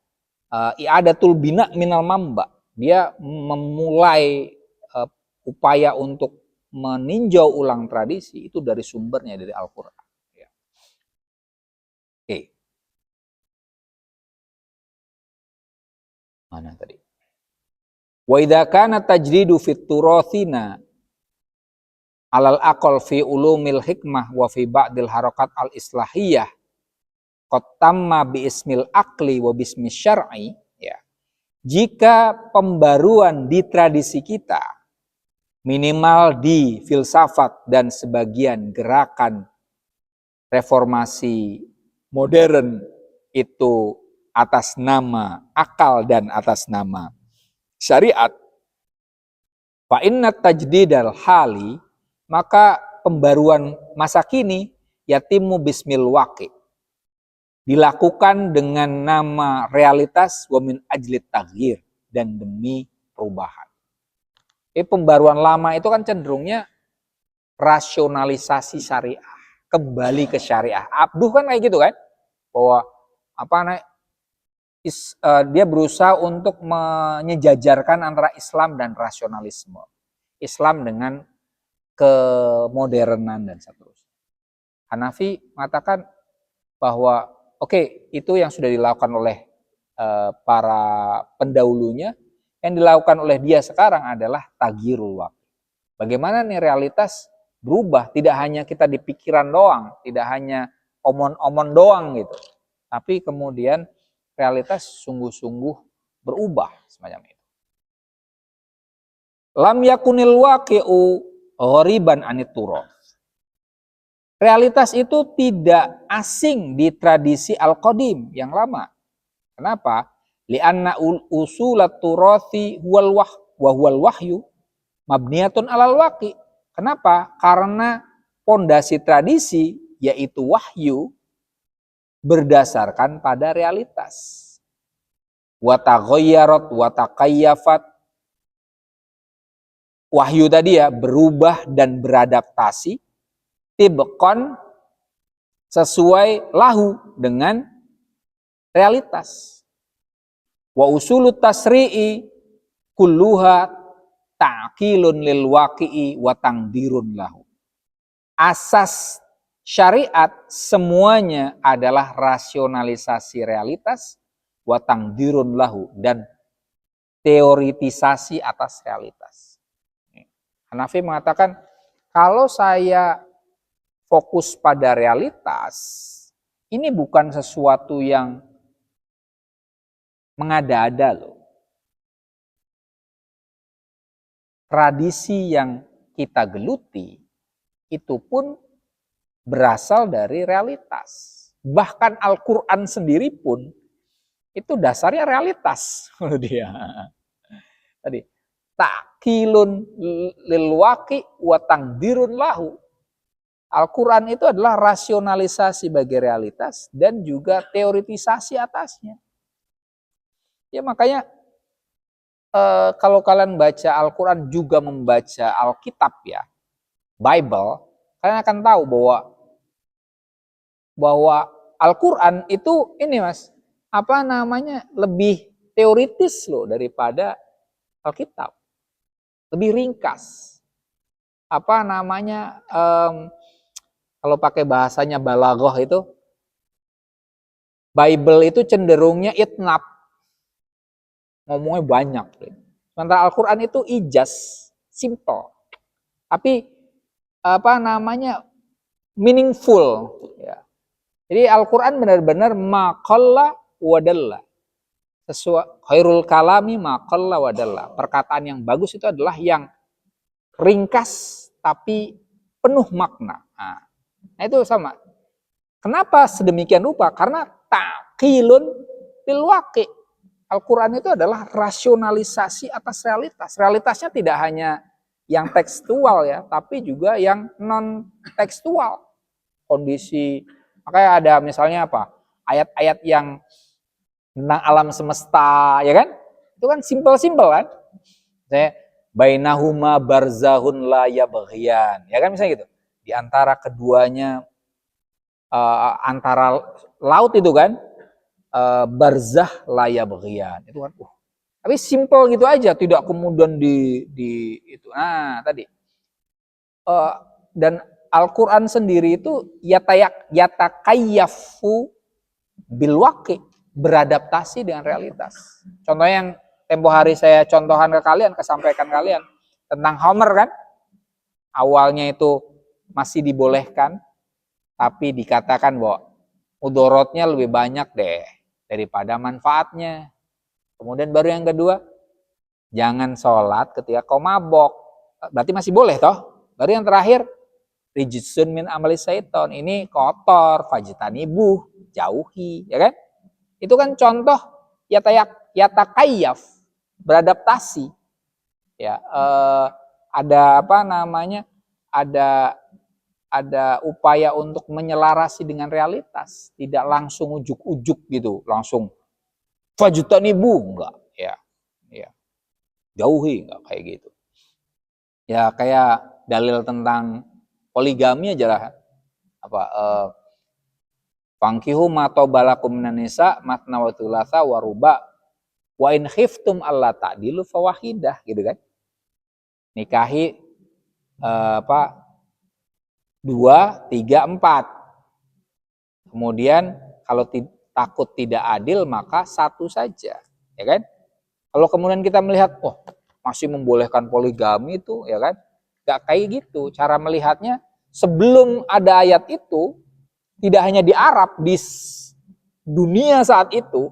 A: I'adatul bina minal mamba. Dia memulai upaya untuk meninjau ulang tradisi itu dari sumbernya, dari Al-Quran. Ya. Oke. Mana tadi? Wa idza kana tajridu fit turathina alal aqal fi ulumil hikmah wa fi ba'dil harakat al-islahiyah qad tamma bi ismil aqli wa bismi syar'i ya. Jika pembaruan di tradisi kita minimal di filsafat dan sebagian gerakan reformasi modern itu atas nama akal dan atas nama syariat, fa inna tajdidal hali, maka pembaruan masa kini yatimu bismil waqi, dilakukan dengan nama realitas wa min ajlit taghyir, dan demi perubahan. Pembaruan lama itu kan cenderungnya rasionalisasi syariah, kembali ke syariah. Abduh kan kayak gitu kan, bahwa dia berusaha untuk menyejajarkan antara Islam dan rasionalisme, Islam dengan kemodernan dan seterusnya. Hanafi mengatakan bahwa oke, itu yang sudah dilakukan oleh para pendahulunya. Yang dilakukan oleh dia sekarang adalah taghyirul waqi. Bagaimana nih realitas berubah, tidak hanya kita di pikiran doang, tidak hanya omon-omon doang gitu, tapi kemudian realitas sungguh-sungguh berubah semacam itu. Lam yakunil waqi'u ghoriban anit turath. Realitas itu tidak asing di tradisi al-qadim yang lama. Kenapa? Li'anna usulat turathi huwal wahyu mabniyatun alal waqi. Kenapa? Karena pondasi tradisi yaitu wahyu berdasarkan pada realitas. Wa taghayyarat wa taqayyafat. Wahyu tadi ya berubah dan beradaptasi tibqan sesuai lahu dengan realitas. Wa usulut tasri'i kulluha ta'qilun lil waqi'i wa tangdirun lahu. Asas syariat semuanya adalah rasionalisasi realitas wa tangdirun lahu, dan teoritisasi atas realitas. Hanafi mengatakan Kalau saya fokus pada realitas, ini bukan sesuatu yang mengada-ada loh. Tradisi yang kita geluti itu pun berasal dari realitas. Bahkan Al-Quran sendiri pun itu dasarnya realitas. Dia tadi takkilun lil waqi wa tangdirun lahu. Al-Quran itu adalah rasionalisasi bagi realitas dan juga teoritisasi atasnya. Ya makanya kalau kalian baca Al-Quran juga membaca Alkitab ya, Bible, kalian akan tahu bahwa Al-Quran itu ini mas, lebih teoritis loh daripada Alkitab, lebih ringkas. Kalau pakai bahasanya balaghah itu, Bible itu cenderungnya itnab, ngomongnya banyak. Sementara Al-Quran itu ijaz, simple. Tapi meaningful. Ya. Jadi Al-Quran benar-benar maqalla wadalla. Sesuai khairul kalami maqalla wadalla. Perkataan yang bagus itu adalah yang ringkas tapi penuh makna. Nah itu sama. Kenapa sedemikian rupa? Karena taqilun lil waqi. Al-Quran itu adalah rasionalisasi atas realitas. Realitasnya tidak hanya yang tekstual ya, tapi juga yang non tekstual. Kondisi, makanya ada misalnya apa? Ayat-ayat yang tentang alam semesta, ya kan? Itu kan simpel-simpel kan? Misalnya bainahuma barzahun la yabghiyan, ya kan misalnya gitu. Di antara keduanya antara laut itu kan barzah la yabghiyan. Itu kan tapi simple gitu aja, tidak kemudian di itu. Nah, tadi dan Al-Quran sendiri itu yatakayyafu bil waqi, beradaptasi dengan realitas. Contohnya yang tempo hari saya contohkan ke kalian, kesampaikan kalian tentang Homer kan, awalnya itu masih dibolehkan, tapi dikatakan bahwa mudorotnya lebih banyak deh daripada manfaatnya. Kemudian baru yang kedua, jangan sholat ketika kau mabok. Berarti masih boleh toh. Baru yang terakhir, rijsun min amali syaiton. Ini kotor, fajtanibuh, jauhi, ya kan? Itu kan contoh yatakayyaf, beradaptasi. Ya, ada ada upaya untuk menyelarasi dengan realitas, tidak langsung ujuk-ujuk gitu, langsung fajtanibuh, enggak, ya. Jauhi, enggak kayak gitu. Ya kayak dalil tentang poligami aja lah. Fankihu ma tabalakum minan nisa matna wa thulatha wa ruba wa in khiftum alla ta'dilu fawahidah gitu kan. Nikahi 2, 3, 4. Kemudian kalau takut tidak adil maka 1 saja, ya kan? Kalau kemudian kita melihat, masih membolehkan poligami itu, ya kan? Gak kayak gitu. Cara melihatnya, sebelum ada ayat itu, tidak hanya di Arab, di dunia saat itu,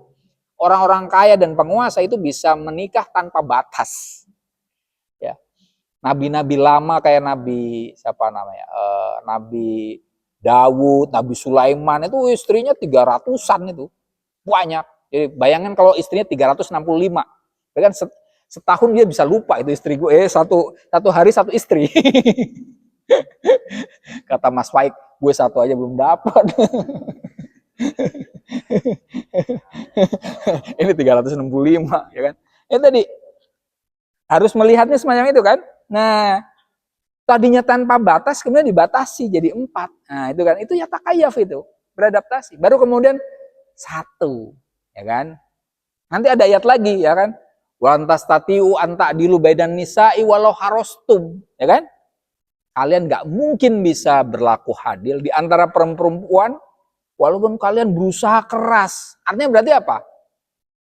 A: orang-orang kaya dan penguasa itu bisa menikah tanpa batas. Ya. Nabi-nabi lama kayak Nabi Nabi Dawud, Nabi Sulaiman itu istrinya 300-an itu. Banyak. Jadi bayangkan kalau istrinya 365. Kan setahun dia bisa lupa itu istri gue. Satu hari 1 istri. Kata Mas Faik, gue 1 aja belum dapat. Ini 365, ya kan? Tadi harus melihatnya semacam itu kan. Nah, tadinya tanpa batas kemudian dibatasi jadi 4. Nah, itu kan, itu yatakayaf itu, beradaptasi. Baru kemudian 1, ya kan? Nanti ada ayat lagi, ya kan? Wa antastatiu anta dilu baidan nisa'i walau harostum, ya kan? Kalian nggak mungkin bisa berlaku adil di antara perempuan walaupun kalian berusaha keras. Artinya berarti apa?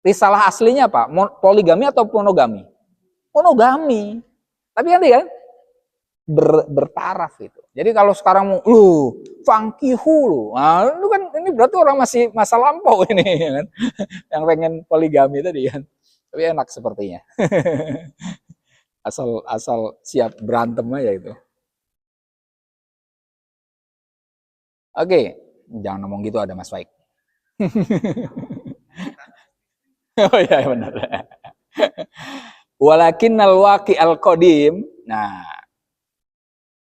A: Risalah aslinya apa? Poligami atau monogami? Monogami. Tapi kan bertaraf itu. Jadi kalau sekarang mau lu fankihu lu, nah, itu kan ini berarti orang masih masa lampau ini kan, yang pengen poligami tadi kan. Tapi enak sepertinya. asal siap berantem aja itu. Oke, jangan ngomong gitu, ada Mas Faik. Oh iya benar. Walakin al-waqi al-qadim. Nah,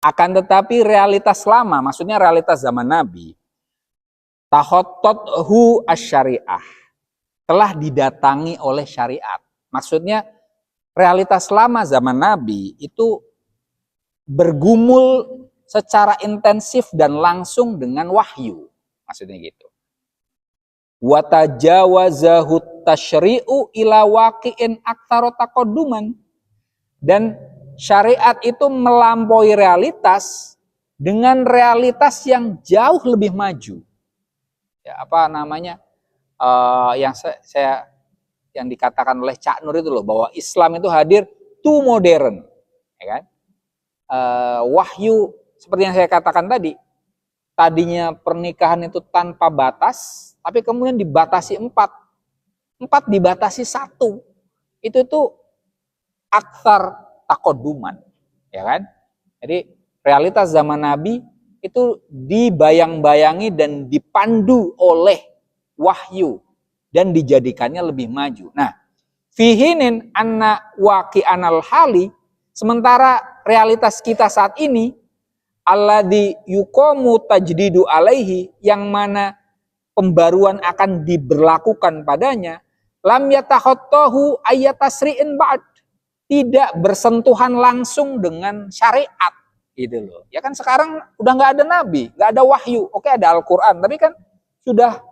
A: akan tetapi realitas lama, maksudnya realitas zaman Nabi, tahotothu asyariah, telah didatangi oleh syariat. Maksudnya realitas lama zaman Nabi itu bergumul secara intensif dan langsung dengan wahyu. Maksudnya gitu. Watajawazahut tasyri'u ila waqi'in aktsara taqadduman. Dan syariat itu melampaui realitas dengan realitas yang jauh lebih maju. Ya, apa namanya? Yang saya yang dikatakan oleh Cak Nur itu loh, bahwa Islam itu hadir too modern, ya kan? Wahyu seperti yang saya katakan tadi, tadinya pernikahan itu tanpa batas, tapi kemudian dibatasi 4 dibatasi 1. Itu tuh aktsar takoduman, ya kan? Jadi realitas zaman Nabi itu dibayang-bayangi dan dipandu oleh wahyu dan dijadikannya lebih maju. Nah, fihinin anna waqi'anal hali, sementara realitas kita saat ini alladzi yuqamu tajdidu alaihi, yang mana pembaruan akan diberlakukan padanya, lam yatakhattahu ayatasri'in ba'd, tidak bersentuhan langsung dengan syariat gitu loh. Ya kan sekarang udah nggak ada nabi, nggak ada wahyu. Oke, ada Al-Qur'an, tapi kan sudah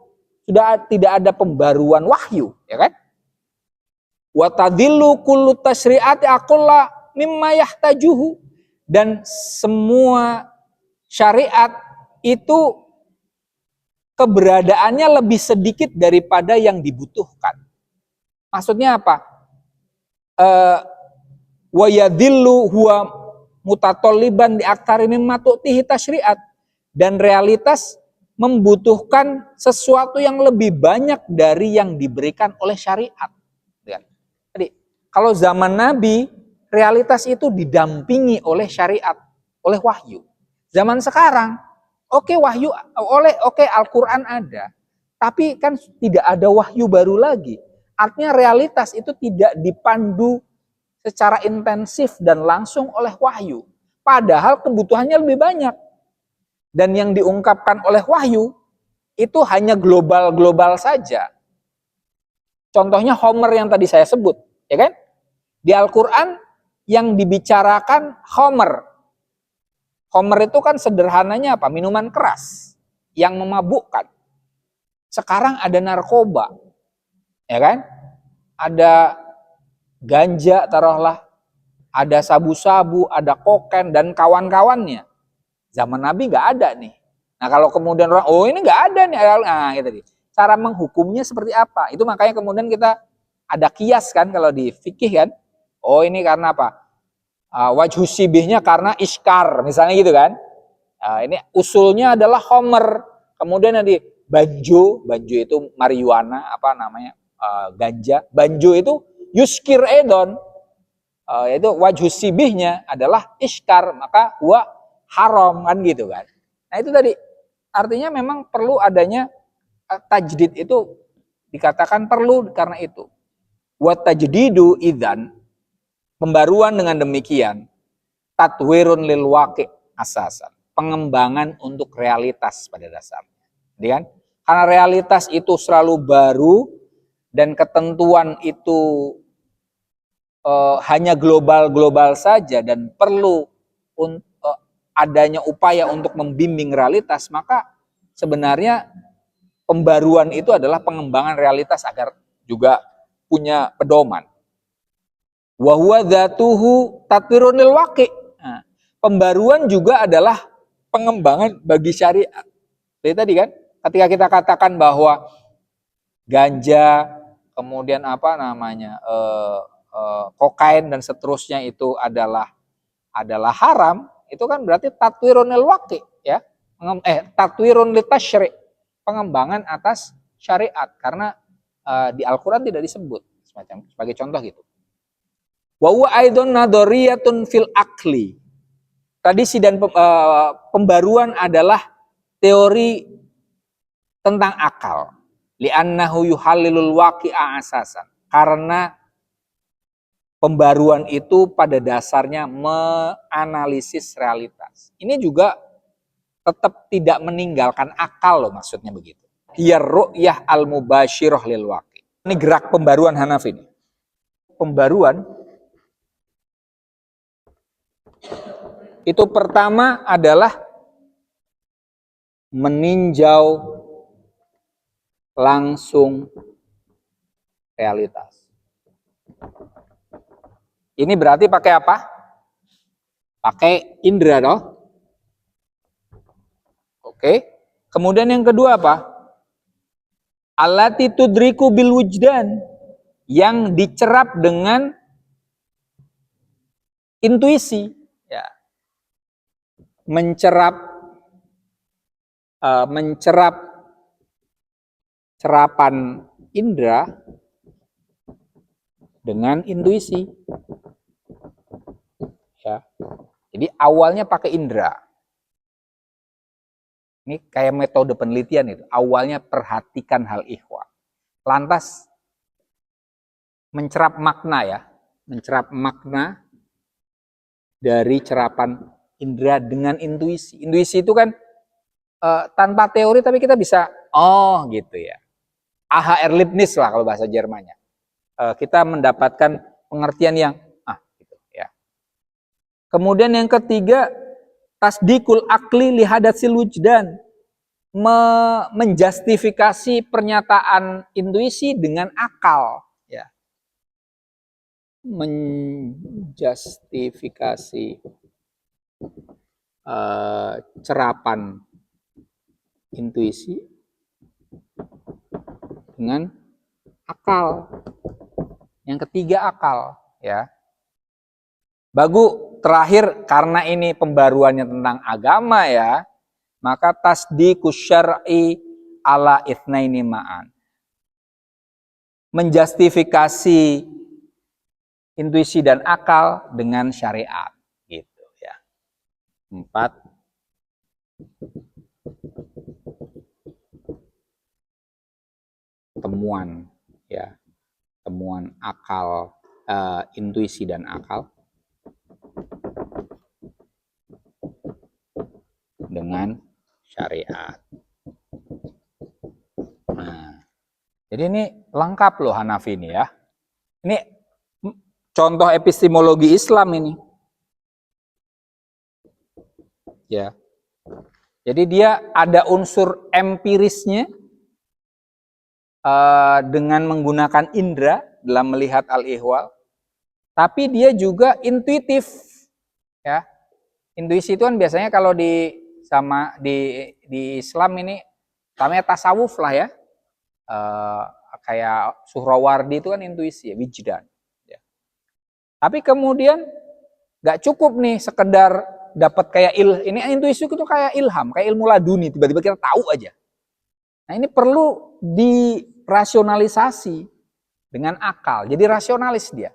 A: tidak ada pembaruan wahyu, ya kan? Wa tadillu kullu tasyri'ati aqalla mimma yahtajuhu, dan semua syariat itu keberadaannya lebih sedikit daripada yang dibutuhkan. Maksudnya apa? Wa yadillu huwa mutatoliban di aktari mimma tu'tihi tasyri'at, dan realitas membutuhkan sesuatu yang lebih banyak dari yang diberikan oleh syariat. Jadi kalau zaman Nabi realitas itu didampingi oleh syariat, oleh wahyu. Zaman sekarang wahyu Al-Qur'an ada, tapi kan tidak ada wahyu baru lagi. Artinya realitas itu tidak dipandu secara intensif dan langsung oleh wahyu. Padahal kebutuhannya lebih banyak. Dan yang diungkapkan oleh wahyu itu hanya global-global saja. Contohnya Homer yang tadi saya sebut, ya kan? Di Al-Qur'an yang dibicarakan Homer. Homer itu kan sederhananya apa? Minuman keras yang memabukkan. Sekarang ada narkoba, ya kan? Ada ganja taruhlah, ada sabu-sabu, ada kokain dan kawan-kawannya. Zaman Nabi nggak ada nih. Nah kalau kemudian orang, ini nggak ada nih, nah gitu. Cara menghukumnya seperti apa? Itu makanya kemudian kita ada kias kan kalau di fikih kan. Oh ini karena apa? Wajhu sibihnya karena iskar, misalnya gitu kan. Ini usulnya adalah homer. Kemudian nanti banjo itu marijuana, apa namanya, ganja. Banjo itu yuskir edon, yaitu wajhu sibihnya adalah iskar, maka huwa haram kan gitu kan. Nah itu tadi artinya memang perlu adanya tajdid, itu dikatakan perlu karena itu. Wa tajdidu idzan, pembaruan dengan demikian, tatwirun lil waqi' asasan, pengembangan untuk realitas pada dasarnya. Jadi kan karena realitas itu selalu baru dan ketentuan itu hanya global-global saja dan perlu adanya upaya untuk membimbing realitas, maka sebenarnya pembaruan itu adalah pengembangan realitas agar juga punya pedoman. Wa huwa dzatuhu tatwirunil waqi'. Nah, pembaruan juga adalah pengembangan bagi syariat. Jadi tadi kan ketika kita katakan bahwa ganja, kemudian apa namanya, kokain dan seterusnya itu adalah haram, itu kan berarti tatwirun lil waqi, ya. Tatwirun lit tasyri', pengembangan atas syariat, karena di Al-Qur'an tidak disebut semacam sebagai contoh gitu. Wa huwa aidon nadhariyatun fil akli. Tradisi dan pembaruan adalah teori tentang akal. Li'annahu yuhallilul waqi'a asasan. Karena pembaruan itu pada dasarnya menganalisis realitas. Ini juga tetap tidak meninggalkan akal loh, maksudnya begitu. Hiya ru'yah al-mubasyirah lil waqi. Ini gerak pembaruan Hanafi ini. Pembaruan itu pertama adalah meninjau langsung realitas. Ini berarti pakai apa? Pakai indera, toh? Oke. Kemudian yang kedua apa? Allati tudriku bil wujdan, yang dicerap dengan intuisi, ya. Mencerap cerapan indera dengan intuisi, ya. Jadi awalnya pakai indera. Ini kayak metode penelitian itu. Awalnya perhatikan hal ihwa. Lantas mencerap makna, ya. Mencerap makna dari cerapan indera dengan intuisi. Intuisi itu kan tanpa teori tapi kita bisa, oh gitu ya. AHR Leibniz lah kalau bahasa Jermannya. Kita mendapatkan pengertian yang gitu ya. Kemudian yang ketiga, tasdikul akli lihadatsil wujdan, menjustifikasi pernyataan intuisi dengan akal, ya. Menjustifikasi cerapan intuisi dengan akal. Yang ketiga akal, ya. Bagu terakhir, karena ini pembaruannya tentang agama, ya, maka tasdiqus syar'i ala itsnaini ma'an. Menjustifikasi intuisi dan akal dengan syariat, gitu ya. 4. Temuan, ya. Temuan akal, intuisi dan akal dengan syariat. Nah, jadi ini lengkap loh Hanafi ini, ya. Ini contoh epistemologi Islam ini. Ya. Jadi dia ada unsur empirisnya dengan menggunakan indera dalam melihat al-ihwal, tapi dia juga intuitif, ya. Intuisi itu kan biasanya kalau di Islam ini namanya tasawuf lah, ya. Kayak Suhrawardi itu kan intuisi, ya, wijdan, ya. Tapi kemudian nggak cukup nih sekedar dapat kayak ini intuisi itu kayak ilham, kayak ilmu laduni, tiba-tiba kita tahu aja. Nah, ini perlu dirasionalisasi dengan akal. Jadi rasionalis dia.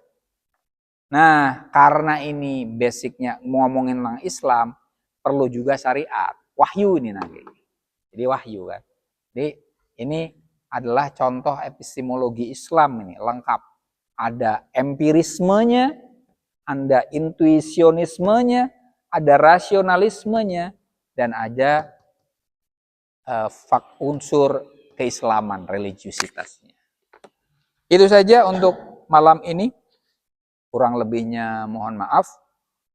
A: Nah, karena ini basicnya ngomongin tentang Islam, perlu juga syariat. Wahyu ini nanti. Jadi wahyu kan. Jadi ini adalah contoh epistemologi Islam ini, lengkap. Ada empirismenya, ada intuisionismenya, ada rasionalismenya, dan ada unsur keislaman, religiusitasnya. Itu saja untuk malam ini. Kurang lebihnya mohon maaf.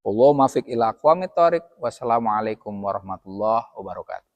A: Allahumma fiq ila aqwamit thoriq. Wassalamualaikum warahmatullahi wabarakatuh.